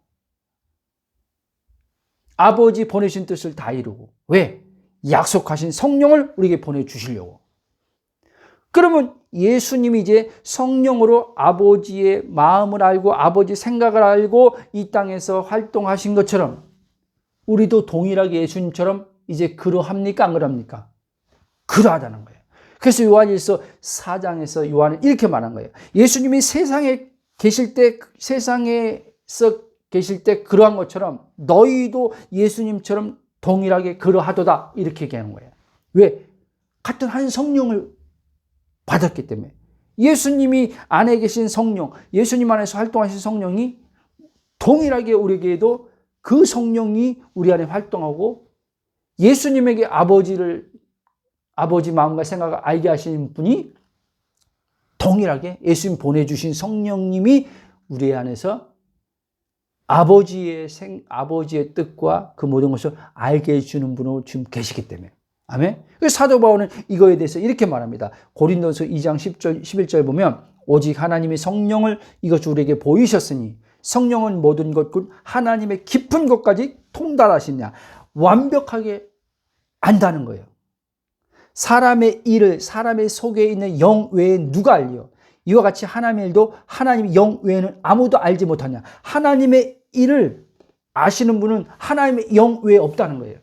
Speaker 1: 아버지 보내신 뜻을 다 이루고. 왜? 약속하신 성령을 우리에게 보내주시려고. 그러면 예수님이 이제 성령으로 아버지의 마음을 알고 아버지 생각을 알고 이 땅에서 활동하신 것처럼 우리도 동일하게 예수님처럼 이제 그러합니까? 안 그럽니까? 그러하다는 거예요. 그래서 요한일서 4장에서 요한은 이렇게 말한 거예요. 예수님이 세상에서 계실 때 그러한 것처럼 너희도 예수님처럼 동일하게 그러하도다. 이렇게 얘기하는 거예요. 왜? 같은 한 성령을 받았기 때문에. 예수님이 안에 계신 성령, 예수님 안에서 활동하신 성령이 동일하게 우리에게도 그 성령이 우리 안에 활동하고 예수님에게 아버지 마음과 생각을 알게 하시는 분이 동일하게 예수님 보내주신 성령님이 우리 안에서 아버지의 뜻과 그 모든 것을 알게 해주는 분으로 지금 계시기 때문에. 아멘. 그래서 사도 바울은 이거에 대해서 이렇게 말합니다. 고린도서 2장 10절, 11절 보면 오직 하나님의 성령을 이것 우리에게 보이셨으니 성령은 모든 것 곧 하나님의 깊은 것까지 통달하시냐. 완벽하게 안다는 거예요. 사람의 일을 사람의 속에 있는 영 외에 누가 알려? 이와 같이 하나님의 일도 하나님의 영 외에는 아무도 알지 못하냐. 하나님의 일을 아시는 분은 하나님의 영 외에 없다는 거예요.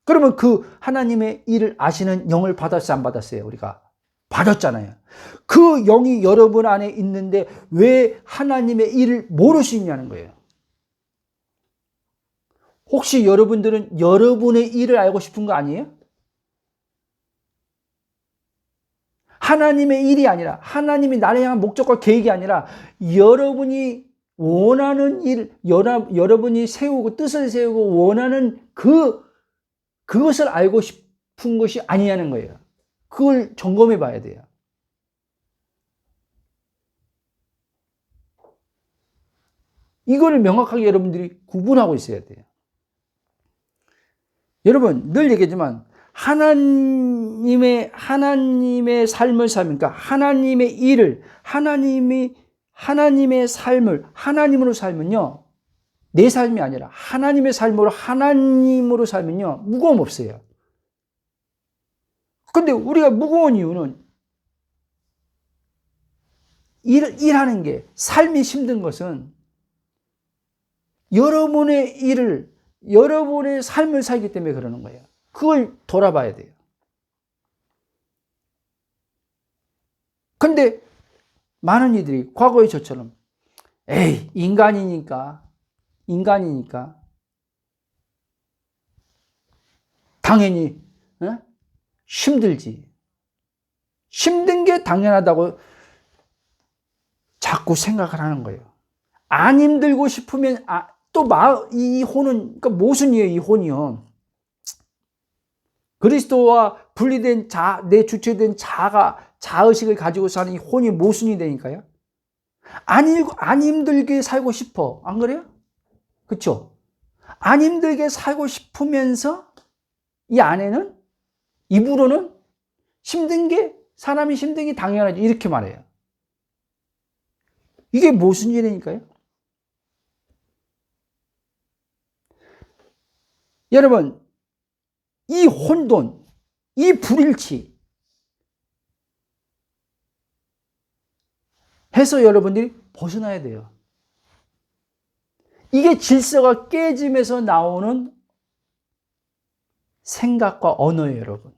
Speaker 1: 그러면 그 하나님의 일을 아시는 영을 받았어요, 안 받았어요? 우리가 받았잖아요. 그 영이 여러분 안에 있는데 왜 하나님의 일을 모르시냐는 거예요. 혹시 여러분들은 여러분의 일을 알고 싶은 거 아니에요? 하나님의 일이 아니라, 하나님이 나를 향한 목적과 계획이 아니라 여러분이 원하는 일, 여러분이 세우고 뜻을 세우고 원하는 그것을 알고 싶은 것이 아니냐는 거예요. 그걸 점검해 봐야 돼요. 이거를 명확하게 여러분들이 구분하고 있어야 돼요. 여러분, 늘 얘기하지만 하나님의 삶을 살니까 하나님의 일을 하나님의 삶을 하나님으로 살면요, 내 삶이 아니라 하나님의 삶으로 하나님으로 살면요 무거움 없어요. 근데 우리가 무거운 이유는 일하는 게, 삶이 힘든 것은 여러분의 일을, 여러분의 삶을 살기 때문에 그러는 거예요. 그걸 돌아봐야 돼요. 근데 많은 이들이 과거의 저처럼 에이, 인간이니까 당연히 힘들지. 힘든 게 당연하다고 자꾸 생각을 하는 거예요. 안 힘들고 싶으면 또 이 혼은, 그러니까 모순이에요. 이 혼이요. 그리스도와 분리된 내 주체된 자의식을 가지고 사는 이 혼이 모순이 되니까요. 안 힘들게 살고 싶어. 안 그래요? 그렇죠? 안 힘들게 살고 싶으면서 이 안에는, 입으로는 사람이 힘든 게 당연하지. 이렇게 말해요. 이게 모순이라니까요. 여러분, 이 혼돈, 이 불일치 해서 여러분들이 벗어나야 돼요. 이게 질서가 깨짐에서 나오는 생각과 언어예요, 여러분.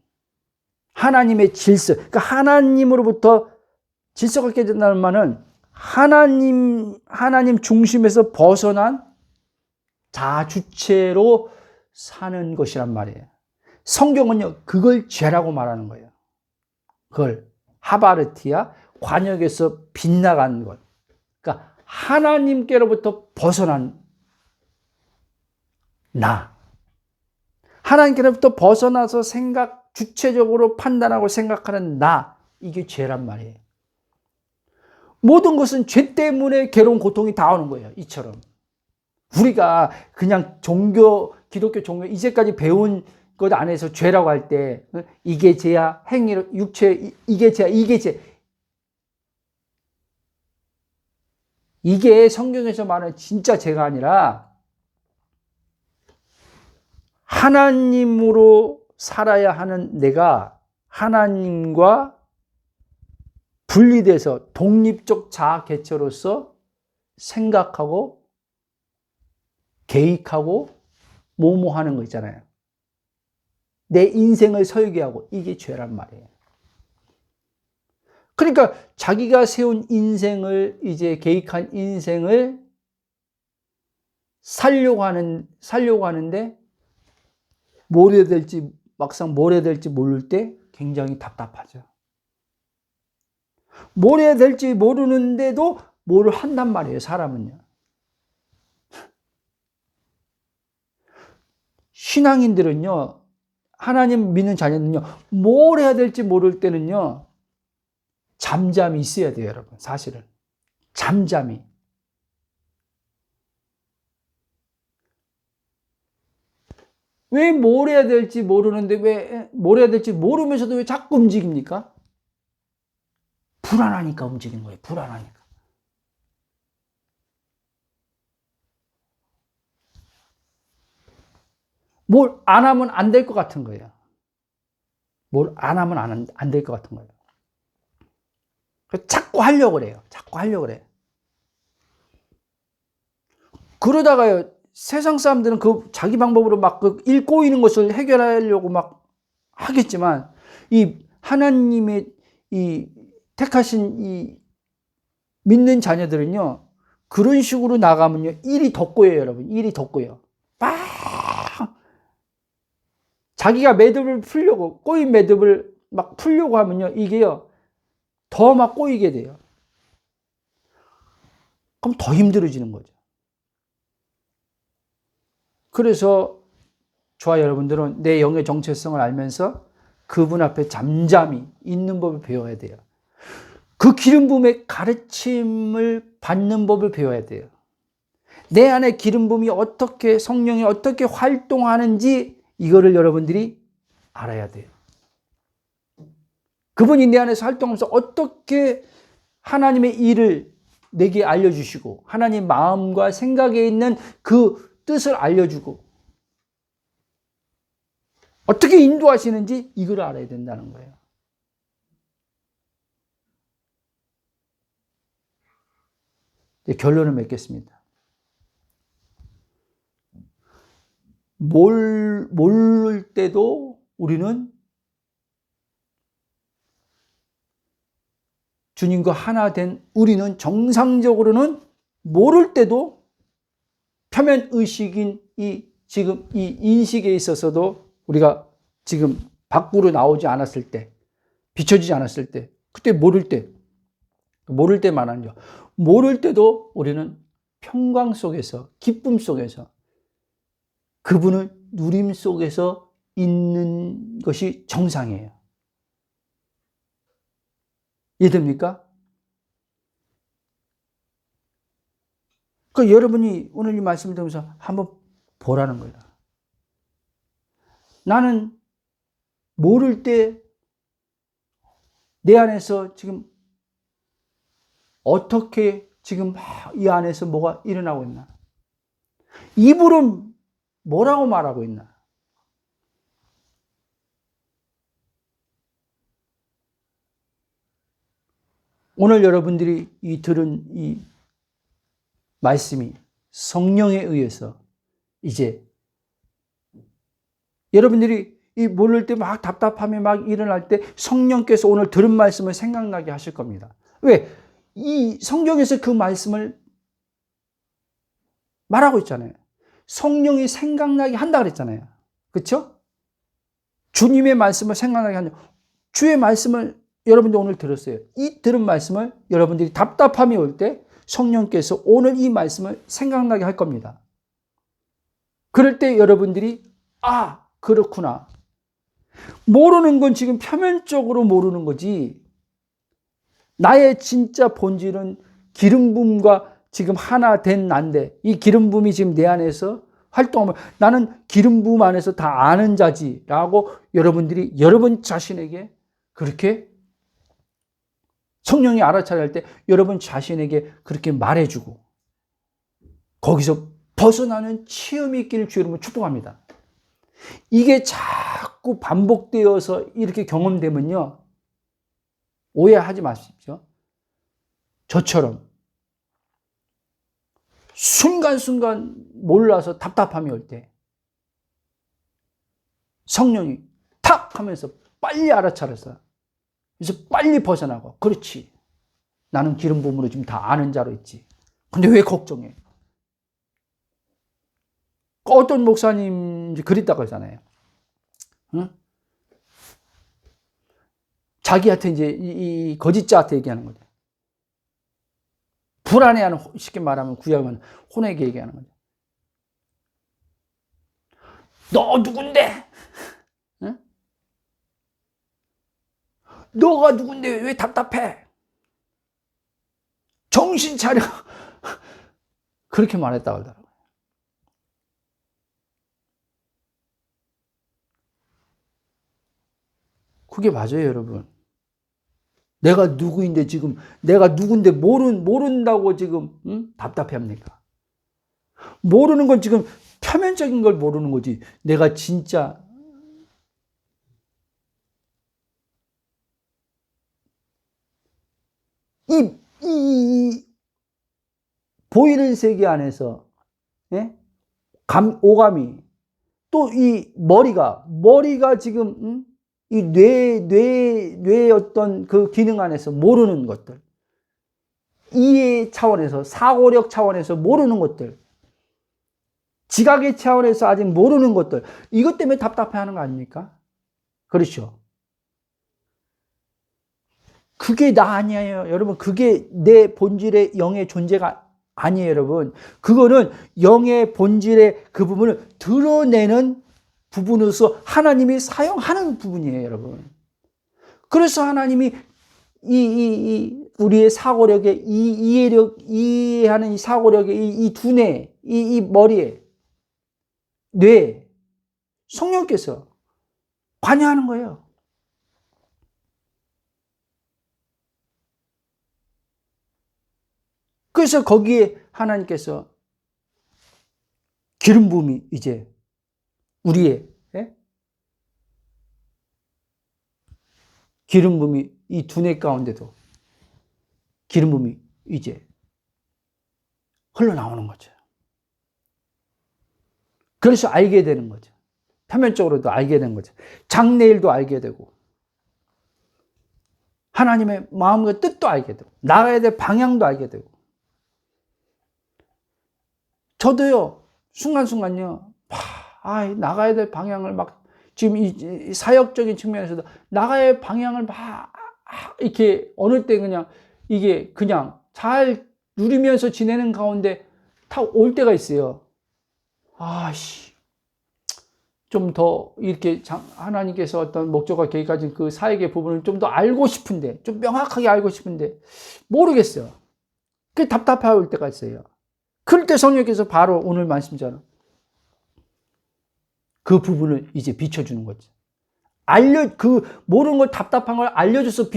Speaker 1: 하나님의 질서, 그러니까 하나님으로부터 질서가 깨진다는 말은 하나님 중심에서 벗어난 자주체로 사는 것이란 말이에요. 성경은요, 그걸 죄라고 말하는 거예요. 그걸 하바르티아, 관역에서 빗나간 것. 그러니까 하나님께로부터 벗어난 하나님께로부터 벗어나서 주체적으로 판단하고 생각하는 이게 죄란 말이에요. 모든 것은 죄 때문에 괴로운 고통이 다 오는 거예요. 이처럼. 우리가 그냥 기독교 종교, 이제까지 배운 것 안에서 죄라고 할 때, 이게 죄야, 행위로, 육체, 이게 죄야, 이게 죄. 이게 성경에서 말하는 진짜 죄가 아니라, 하나님으로 살아야 하는 내가 하나님과 분리돼서 독립적 자아 개체로서 생각하고 계획하고 뭐뭐 하는 거 있잖아요. 내 인생을 설계하고, 이게 죄란 말이에요. 그러니까 자기가 세운 인생을, 이제 계획한 인생을 살려고 하는데 뭘 해야 될지, 막상 뭘 해야 될지 모를 때 굉장히 답답하죠. 뭘 해야 될지 모르는데도 뭘 한단 말이에요, 사람은요. 신앙인들은요, 하나님 믿는 자녀는요, 뭘 해야 될지 모를 때는요, 잠잠히 있어야 돼요, 여러분. 사실은. 잠잠히. 왜 뭘 해야 될지 모르는데, 왜 뭘 해야 될지 모르면서도 왜 자꾸 움직입니까? 불안하니까 움직이는 거예요, 불안하니까. 뭘 안 하면 안 될 것 같은 거예요. 뭘 안 하면 안 될 것 같은 거예요. 자꾸 하려고 그래요. 자꾸 하려고 그래요. 그러다가요, 세상 사람들은 그 자기 방법으로 막 그 일 꼬이는 것을 해결하려고 막 하겠지만, 이 하나님의 이 택하신 이 믿는 자녀들은요, 그런 식으로 나가면요, 일이 더 꼬여요, 여러분. 일이 더 꼬여. 막 자기가 매듭을 풀려고, 꼬인 매듭을 막 풀려고 하면요, 이게요, 더 막 꼬이게 돼요. 그럼 더 힘들어지는 거죠. 그래서 저와 여러분들은 내 영의 정체성을 알면서 그분 앞에 잠잠히 있는 법을 배워야 돼요. 그 기름 부음의 가르침을 받는 법을 배워야 돼요. 내 안에 기름 부음이 어떻게, 성령이 어떻게 활동하는지 이거를 여러분들이 알아야 돼요. 그분이 내 안에서 활동하면서 어떻게 하나님의 일을 내게 알려주시고, 하나님 마음과 생각에 있는 그 뜻을 알려주고, 어떻게 인도하시는지 이걸 알아야 된다는 거예요. 이제 결론을 맺겠습니다. 모를 때도 우리는 주님과 하나 된 우리는 정상적으로는 모를 때도 표면 의식인 지금 이 인식에 있어서도 우리가 지금 밖으로 나오지 않았을 때, 비춰지지 않았을 때, 그때 모를 때 말하는요. 모를 때도 우리는 평강 속에서, 기쁨 속에서, 그분을 누림 속에서 있는 것이 정상이에요. 이해됩니까? 그 여러분이 오늘 이 말씀을 들으면서 한번 보라는 거예요. 나는 모를 때 내 안에서 지금 어떻게 지금 이 안에서 뭐가 일어나고 있나? 입으로는 뭐라고 말하고 있나? 오늘 여러분들이 들은 이 말씀이 성령에 의해서 이제 여러분들이 이 모를 때 막 답답함이 막 일어날 때 성령께서 오늘 들은 말씀을 생각나게 하실 겁니다. 왜? 이 성경에서 그 말씀을 말하고 있잖아요. 성령이 생각나게 한다 그랬잖아요. 그렇죠? 주님의 말씀을 생각나게 한다. 주의 말씀을 여러분들 오늘 들었어요. 이 들은 말씀을 여러분들이 답답함이 올 때 성령께서 오늘 이 말씀을 생각나게 할 겁니다. 그럴 때 여러분들이 그렇구나. 모르는 건 지금 표면적으로 모르는 거지. 나의 진짜 본질은 기름 부음과 지금 하나 된 난데, 이 기름 부음이 지금 내 안에서 활동하면 나는 기름 부음 안에서 다 아는 자지라고 여러분들이 여러분 자신에게 그렇게 성령이 알아차려 할 때 여러분 자신에게 그렇게 말해주고 거기서 벗어나는 체험이 있기를 주 여러분 축복합니다. 이게 자꾸 반복되어서 이렇게 경험되면요, 오해하지 마십시오. 저처럼 순간순간 몰라서 답답함이 올 때 성령이 탁 하면서 빨리 알아차려서 그래서 빨리 벗어나고, 그렇지, 나는 기름 부음으로 지금 다 아는 자로 있지. 근데 왜 걱정해? 어떤 목사님 그랬다고 하잖아요. 응? 자기한테 이제 이 거짓자한테 얘기하는 거죠. 불안해하는, 쉽게 말하면 구약은 혼에게 얘기하는 거죠. 너 누군데? 응? 너가 누군데 왜 답답해? 정신 차려. 그렇게 말했다고 하더라고요. 그게 맞아요, 여러분. 내가 누구인데 지금, 내가 누군데 모른다고 지금, 답답해 합니까? 모르는 건 지금 표면적인 걸 모르는 거지. 내가 진짜 이 보이는 세계 안에서, 예? 오감이, 또 이 머리가 지금, 이 뇌의 어떤 그 기능 안에서 모르는 것들, 이해 차원에서, 사고력 차원에서 모르는 것들, 지각의 차원에서 아직 모르는 것들, 이것 때문에 답답해 하는 거 아닙니까? 그렇죠. 그게 나 아니에요, 여러분. 그게 내 본질의 영의 존재가 아니에요, 여러분. 그거는 영의 본질의 그 부분을 드러내는 부분으로서 하나님이 사용하는 부분이에요, 여러분. 그래서 하나님이 우리의 사고력에, 이해하는 이 사고력에, 이 두뇌, 이 머리에, 뇌, 성령께서 관여하는 거예요. 그래서 거기에 하나님께서 기름 부음이 이제 우리의, 예? 기름 부음이 이 두뇌 가운데도 기름 부음이 이제 흘러나오는 거죠. 그래서 알게 되는 거죠. 표면적으로도 알게 되는 거죠. 장래일도 알게 되고, 하나님의 마음과 뜻도 알게 되고, 나가야 될 방향도 알게 되고. 저도요, 순간순간요, 나가야 될 방향을 막, 지금 이 사역적인 측면에서도 나가야 할 방향을 막, 이렇게, 어느 때 그냥, 이게 그냥 잘 누리면서 지내는 가운데 다 올 때가 있어요. 좀 더 이렇게 하나님께서 어떤 목적과 계획 가진 그 사역의 부분을 좀 더 알고 싶은데, 좀 명확하게 알고 싶은데, 모르겠어요. 그게 답답해 올 때가 있어요. 그럴 때 성령께서 바로 오늘 말씀처럼 그 부분을 이제 비춰주는 거죠. 모르는 걸, 답답한 걸 알려줘서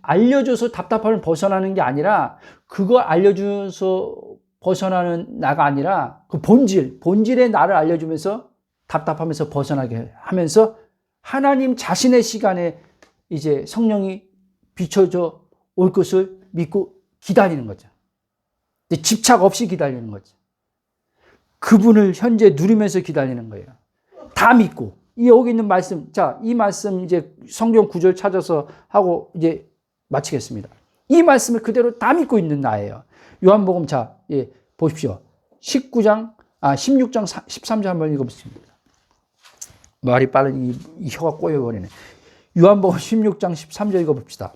Speaker 1: 알려줘서 답답함을 벗어나는 게 아니라, 그걸 알려줘서 벗어나는 나가 아니라, 그 본질의 나를 알려주면서 답답하면서 벗어나게 하면서 하나님 자신의 시간에 이제 성령이 비춰져 올 것을 믿고 기다리는 거죠. 집착 없이 기다리는 거죠. 그분을 현재 누리면서 기다리는 거예요. 다 믿고. 여기 있는 말씀, 자, 이 말씀 이제 성경 구절 찾아서 하고 이제 마치겠습니다. 이 말씀을 그대로 다 믿고 있는 나예요. 요한복음, 자, 보십시오. 16장 13절 한번 읽어보겠습니다. 말이 빠르니 이 혀가 꼬여버리네. 요한복음 16장 13절 읽어봅시다.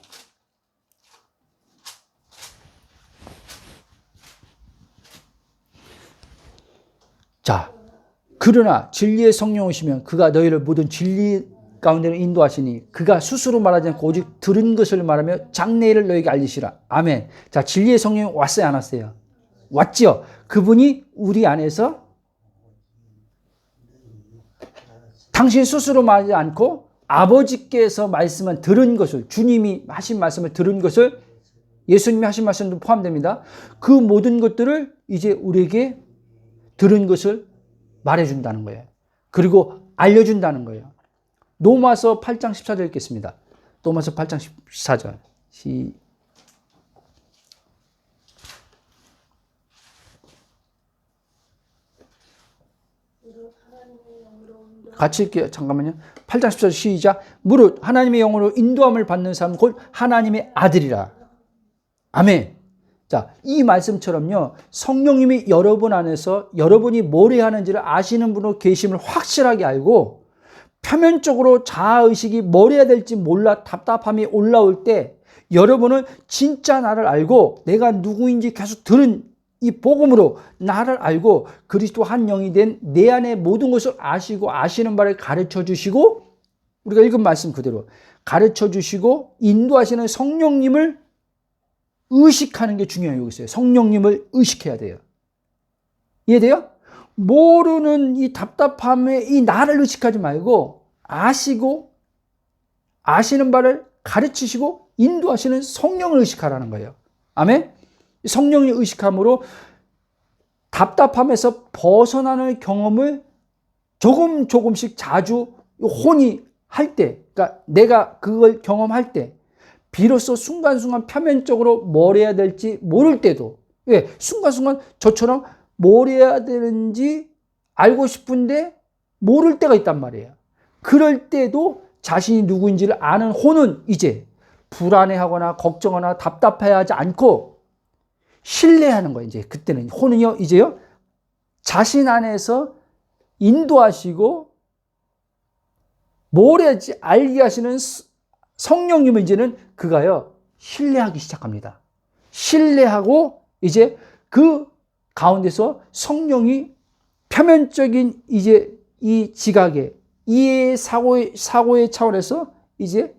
Speaker 1: 자, 그러나 진리의 성령 오시면 그가 너희를 모든 진리 가운데로 인도하시니 그가 스스로 말하지 않고 오직 들은 것을 말하며 장래일을 너희에게 알리시라. 아멘. 자, 진리의 성령이 왔어요, 안 왔어요? 왔지요. 그분이 우리 안에서 당신 스스로 말하지 않고 아버지께서 말씀을 들은 것을, 주님이 하신 말씀을 들은 것을, 예수님이 하신 말씀도 포함됩니다. 그 모든 것들을 이제 우리에게 들은 것을 말해준다는 거예요. 그리고 알려준다는 거예요. 로마서 8장 14절 읽겠습니다. 로마서 8장 14절. 같이 읽게요. 잠깐만요. 8장 14절 시작. 무릇 하나님의 영으로 인도함을 받는 사람은 곧 하나님의 아들이라. 아멘. 자, 이 말씀처럼요, 성령님이 여러분 안에서 여러분이 뭘 해야 하는지를 아시는 분으로 계심을 확실하게 알고, 표면적으로 자아의식이 뭘 해야 될지 몰라 답답함이 올라올 때, 여러분은 진짜 나를 알고 내가 누구인지 계속 들은 이 복음으로 나를 알고 그리스도 한 영이 된 내 안에 모든 것을 아시고 아시는 바를 가르쳐 주시고, 우리가 읽은 말씀 그대로 가르쳐 주시고 인도하시는 성령님을 의식하는 게 중요해요. 여기 있어요. 성령님을 의식해야 돼요. 이해돼요? 모르는 이 답답함에 이 나를 의식하지 말고 아시고 아시는 바를 가르치시고 인도하시는 성령을 의식하라는 거예요. 아멘? 성령을 의식함으로 답답함에서 벗어나는 경험을 조금씩 자주 혼이 할 때, 그러니까 내가 그걸 경험할 때, 비로소 순간순간 표면적으로 뭘 해야 될지 모를 때도, 예, 순간순간 저처럼 뭘 해야 되는지 알고 싶은데 모를 때가 있단 말이에요. 그럴 때도 자신이 누구인지를 아는 혼은 이제 불안해하거나 걱정하거나 답답해하지 않고 신뢰하는 거예요. 이제 그때는 혼은요, 이제요, 자신 안에서 인도하시고 뭘 해야지 알게 하시는 성령님은 이제는 그가요, 신뢰하기 시작합니다. 신뢰하고 이제 그 가운데서 성령이 표면적인 이제 이 지각에 이해 사고의 차원에서 이제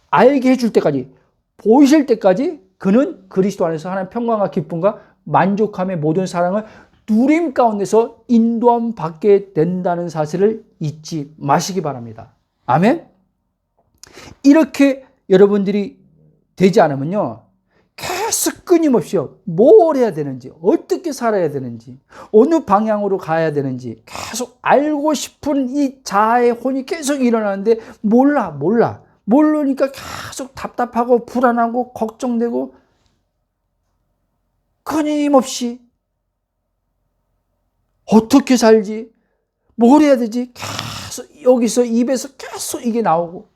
Speaker 1: 알게 해줄 때까지, 보이실 때까지 그는 그리스도 안에서 하나님의 평강과 기쁨과 만족함의 모든 사랑을 누림 가운데서 인도함 받게 된다는 사실을 잊지 마시기 바랍니다. 아멘? 이렇게 여러분들이 되지 않으면요, 계속 끊임없이요, 뭘 해야 되는지, 어떻게 살아야 되는지, 어느 방향으로 가야 되는지 계속 알고 싶은 이 자아의 혼이 계속 일어나는데 모르니까 계속 답답하고 불안하고 걱정되고 끊임없이 어떻게 살지, 뭘 해야 되지, 계속 여기서 입에서 계속 이게 나오고,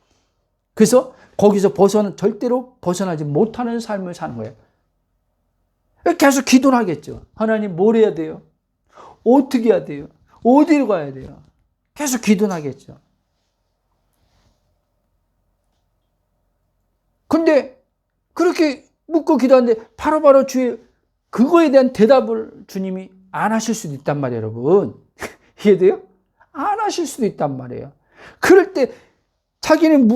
Speaker 1: 그래서 거기서 절대로 벗어나지 못하는 삶을 사는 거예요. 계속 기도를 하겠죠. 하나님 뭘 해야 돼요? 어떻게 해야 돼요? 어디로 가야 돼요? 계속 기도를 하겠죠. 근데 그렇게 묻고 기도하는데 바로바로 그거에 대한 대답을 주님이 안 하실 수도 있단 말이에요, 여러분. 이해돼요? 안 하실 수도 있단 말이에요. 그럴 때 자기는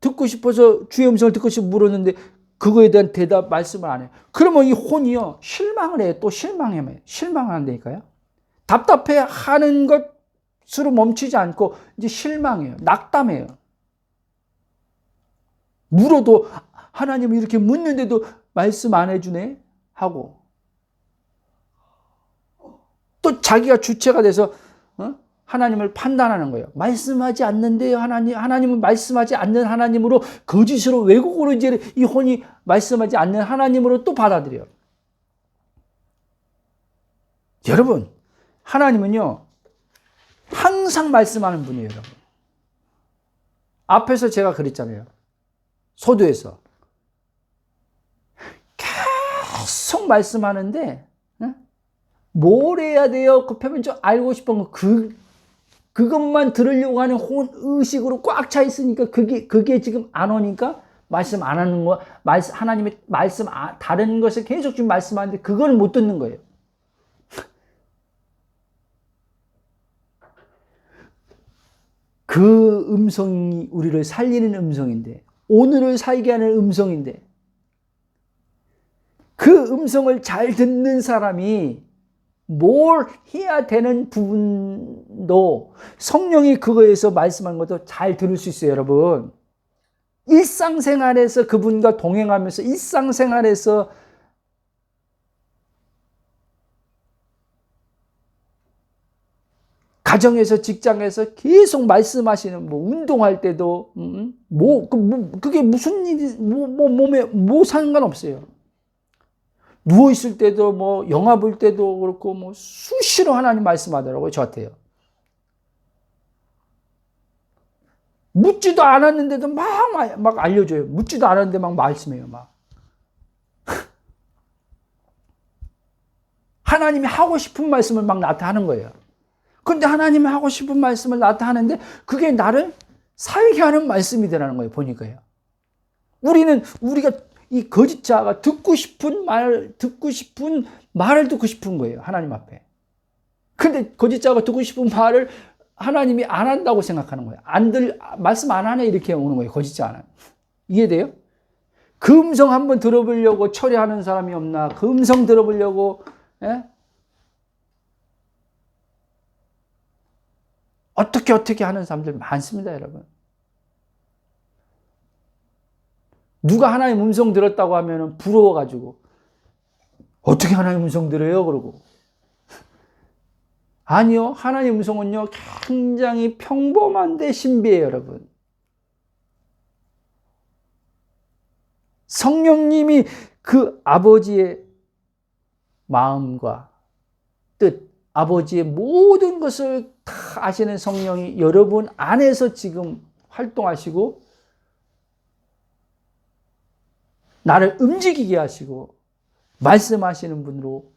Speaker 1: 듣고 싶어서 주의 음성을 듣고 싶어서 물었는데 그거에 대한 대답 말씀을 안 해요. 그러면 이 혼이요, 실망을 해요. 또 실망을 한다니까요. 답답해 하는 것으로 멈추지 않고 이제 실망해요. 낙담해요. 물어도 하나님이 이렇게 묻는데도 말씀 안 해주네 하고, 또 자기가 주체가 돼서 하나님을 판단하는 거예요. 말씀하지 않는데요, 하나님은 말씀하지 않는 하나님으로, 거짓으로 왜곡으로 이제 이 혼이 말씀하지 않는 하나님으로 또 받아들여요. 여러분, 하나님은요 항상 말씀하는 분이에요. 여러분, 앞에서 제가 그랬잖아요. 소도에서 계속 말씀하는데 뭘 해야 돼요? 그 표면적으로 알고 싶은 거, 그것만 들으려고 하는 혼 의식으로 꽉 차 있으니까 그게 지금 안 오니까 말씀 안 하는 거, 하나님의 말씀 다른 것을 계속 지금 말씀하는데 그걸 못 듣는 거예요. 그 음성이 우리를 살리는 음성인데, 오늘을 살게 하는 음성인데, 그 음성을 잘 듣는 사람이 뭘 해야 되는 부분도 성령이 그거에서 말씀하는 것도 잘 들을 수 있어요, 여러분. 일상생활에서 그분과 동행하면서 일상생활에서 가정에서 직장에서 계속 말씀하시는 운동할 때도 그게 무슨 일이 몸에 상관없어요. 누워 있을 때도 영화 볼 때도 그렇고 수시로 하나님 말씀하더라고요, 저한테요. 묻지도 않았는데도 막 알려줘요. 묻지도 않았는데 막 말씀해요, 막. 하나님이 하고 싶은 말씀을 막 나한테 하는 거예요. 근데 하나님이 하고 싶은 말씀을 나한테 하는데 그게 나를 살게 하는 말씀이 되라는 거예요, 보니까요. 우리가 이 거짓자가 듣고 싶은 말을 듣고 싶은 거예요, 하나님 앞에. 근데 거짓자가 듣고 싶은 말을 하나님이 안 한다고 생각하는 거예요. 말씀 안 하네, 이렇게 오는 거예요, 거짓자는. 이해돼요? 그 음성 한번 들어보려고 철회하는 사람이 없나? 그 음성 들어보려고, 예? 어떻게 하는 사람들 많습니다, 여러분. 누가 하나님 음성 들었다고 하면 부러워가지고, 어떻게 하나님 음성 들어요? 그러고. 아니요, 하나님 음성은요, 굉장히 평범한데 신비해요, 여러분. 성령님이 그 아버지의 마음과 뜻, 아버지의 모든 것을 다 아시는 성령이 여러분 안에서 지금 활동하시고 나를 움직이게 하시고 말씀하시는 분으로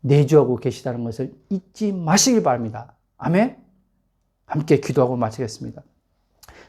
Speaker 1: 내주하고 계시다는 것을 잊지 마시길 바랍니다. 아멘. 함께 기도하고 마치겠습니다.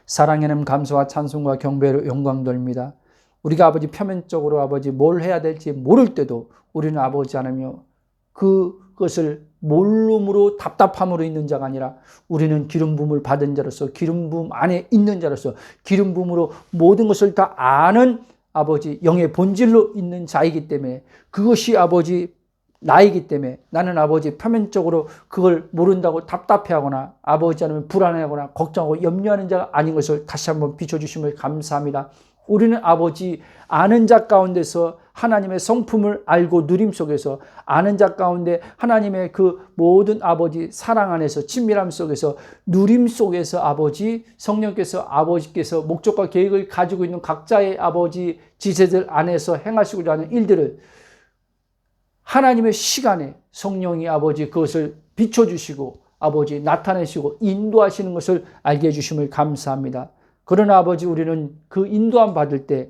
Speaker 1: 사랑에는 감사와 찬송과 경배로 영광 돌립니다. 우리가 아버지 표면적으로 아버지 뭘 해야 될지 모를 때도 우리는 아버지 하나며 그것을 모름으로 답답함으로 있는 자가 아니라 우리는 기름 부음을 받은 자로서 기름 부음 안에 있는 자로서 기름 부음으로 모든 것을 다 아는 아버지 영의 본질로 있는 자이기 때문에 그것이 아버지 나이기 때문에 나는 아버지 표면적으로 그걸 모른다고 답답해하거나 아버지 아니면 불안해하거나 걱정하고 염려하는 자가 아닌 것을 다시 한번 비춰주심을 감사합니다. 우리는 아버지 아는 자 가운데서 하나님의 성품을 알고 누림 속에서 아는 자 가운데 하나님의 그 모든 아버지 사랑 안에서 친밀함 속에서 누림 속에서 아버지 성령께서 아버지께서 목적과 계획을 가지고 있는 각자의 아버지 지체들 안에서 행하시고자 하는 일들을 하나님의 시간에 성령이 아버지 그것을 비춰주시고 아버지 나타내시고 인도하시는 것을 알게 해주심을 감사합니다. 그러나 아버지 우리는 그 인도함 받을 때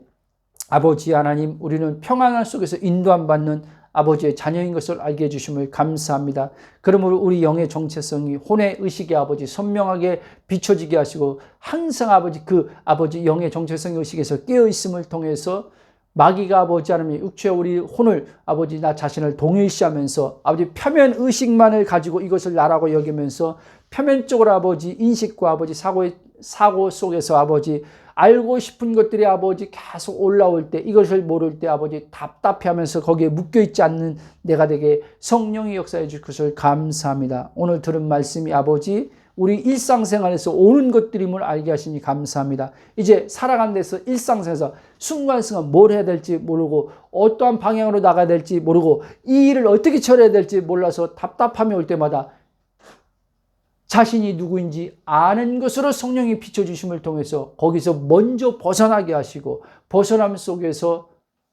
Speaker 1: 아버지 하나님 우리는 평안함 속에서 인도함 받는 아버지의 자녀인 것을 알게 해주심을 감사합니다. 그러므로 우리 영의 정체성이 혼의 의식의 아버지 선명하게 비춰지게 하시고 항상 아버지 그 아버지 영의 정체성 의식에서 깨어있음을 통해서 마귀가 아버지 하나님 육체의 우리 혼을 아버지 나 자신을 동일시하면서 아버지 표면 의식만을 가지고 이것을 나라고 여기면서 표면적으로 아버지 인식과 아버지 사고 속에서 아버지 알고 싶은 것들이 아버지 계속 올라올 때 이것을 모를 때 아버지 답답해하면서 거기에 묶여있지 않는 내가 되게 성령이 역사해 줄 것을 감사합니다. 오늘 들은 말씀이 아버지 우리 일상생활에서 오는 것들임을 알게 하시니 감사합니다. 이제 살아가는 데서 일상생활에서 순간순간 뭘 해야 될지 모르고 어떠한 방향으로 나가야 될지 모르고 이 일을 어떻게 처리해야 될지 몰라서 답답함이 올 때마다 자신이 누구인지 아는 것으로 성령이 비춰주심을 통해서 거기서 먼저 벗어나게 하시고 벗어남 속에서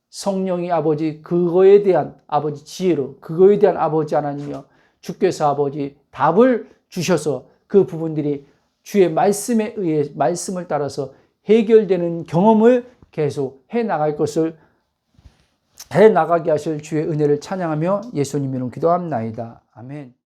Speaker 1: 성령이 아버지 그거에 대한 아버지 지혜로 그거에 대한 아버지 하나님이여 주께서 아버지 답을 주셔서 그 부분들이 주의 말씀에 의해 말씀을 따라서 해결되는 경험을 계속 해나갈 것을 해나가게 하실 주의 은혜를 찬양하며 예수님 이름 기도합나이다. 아멘.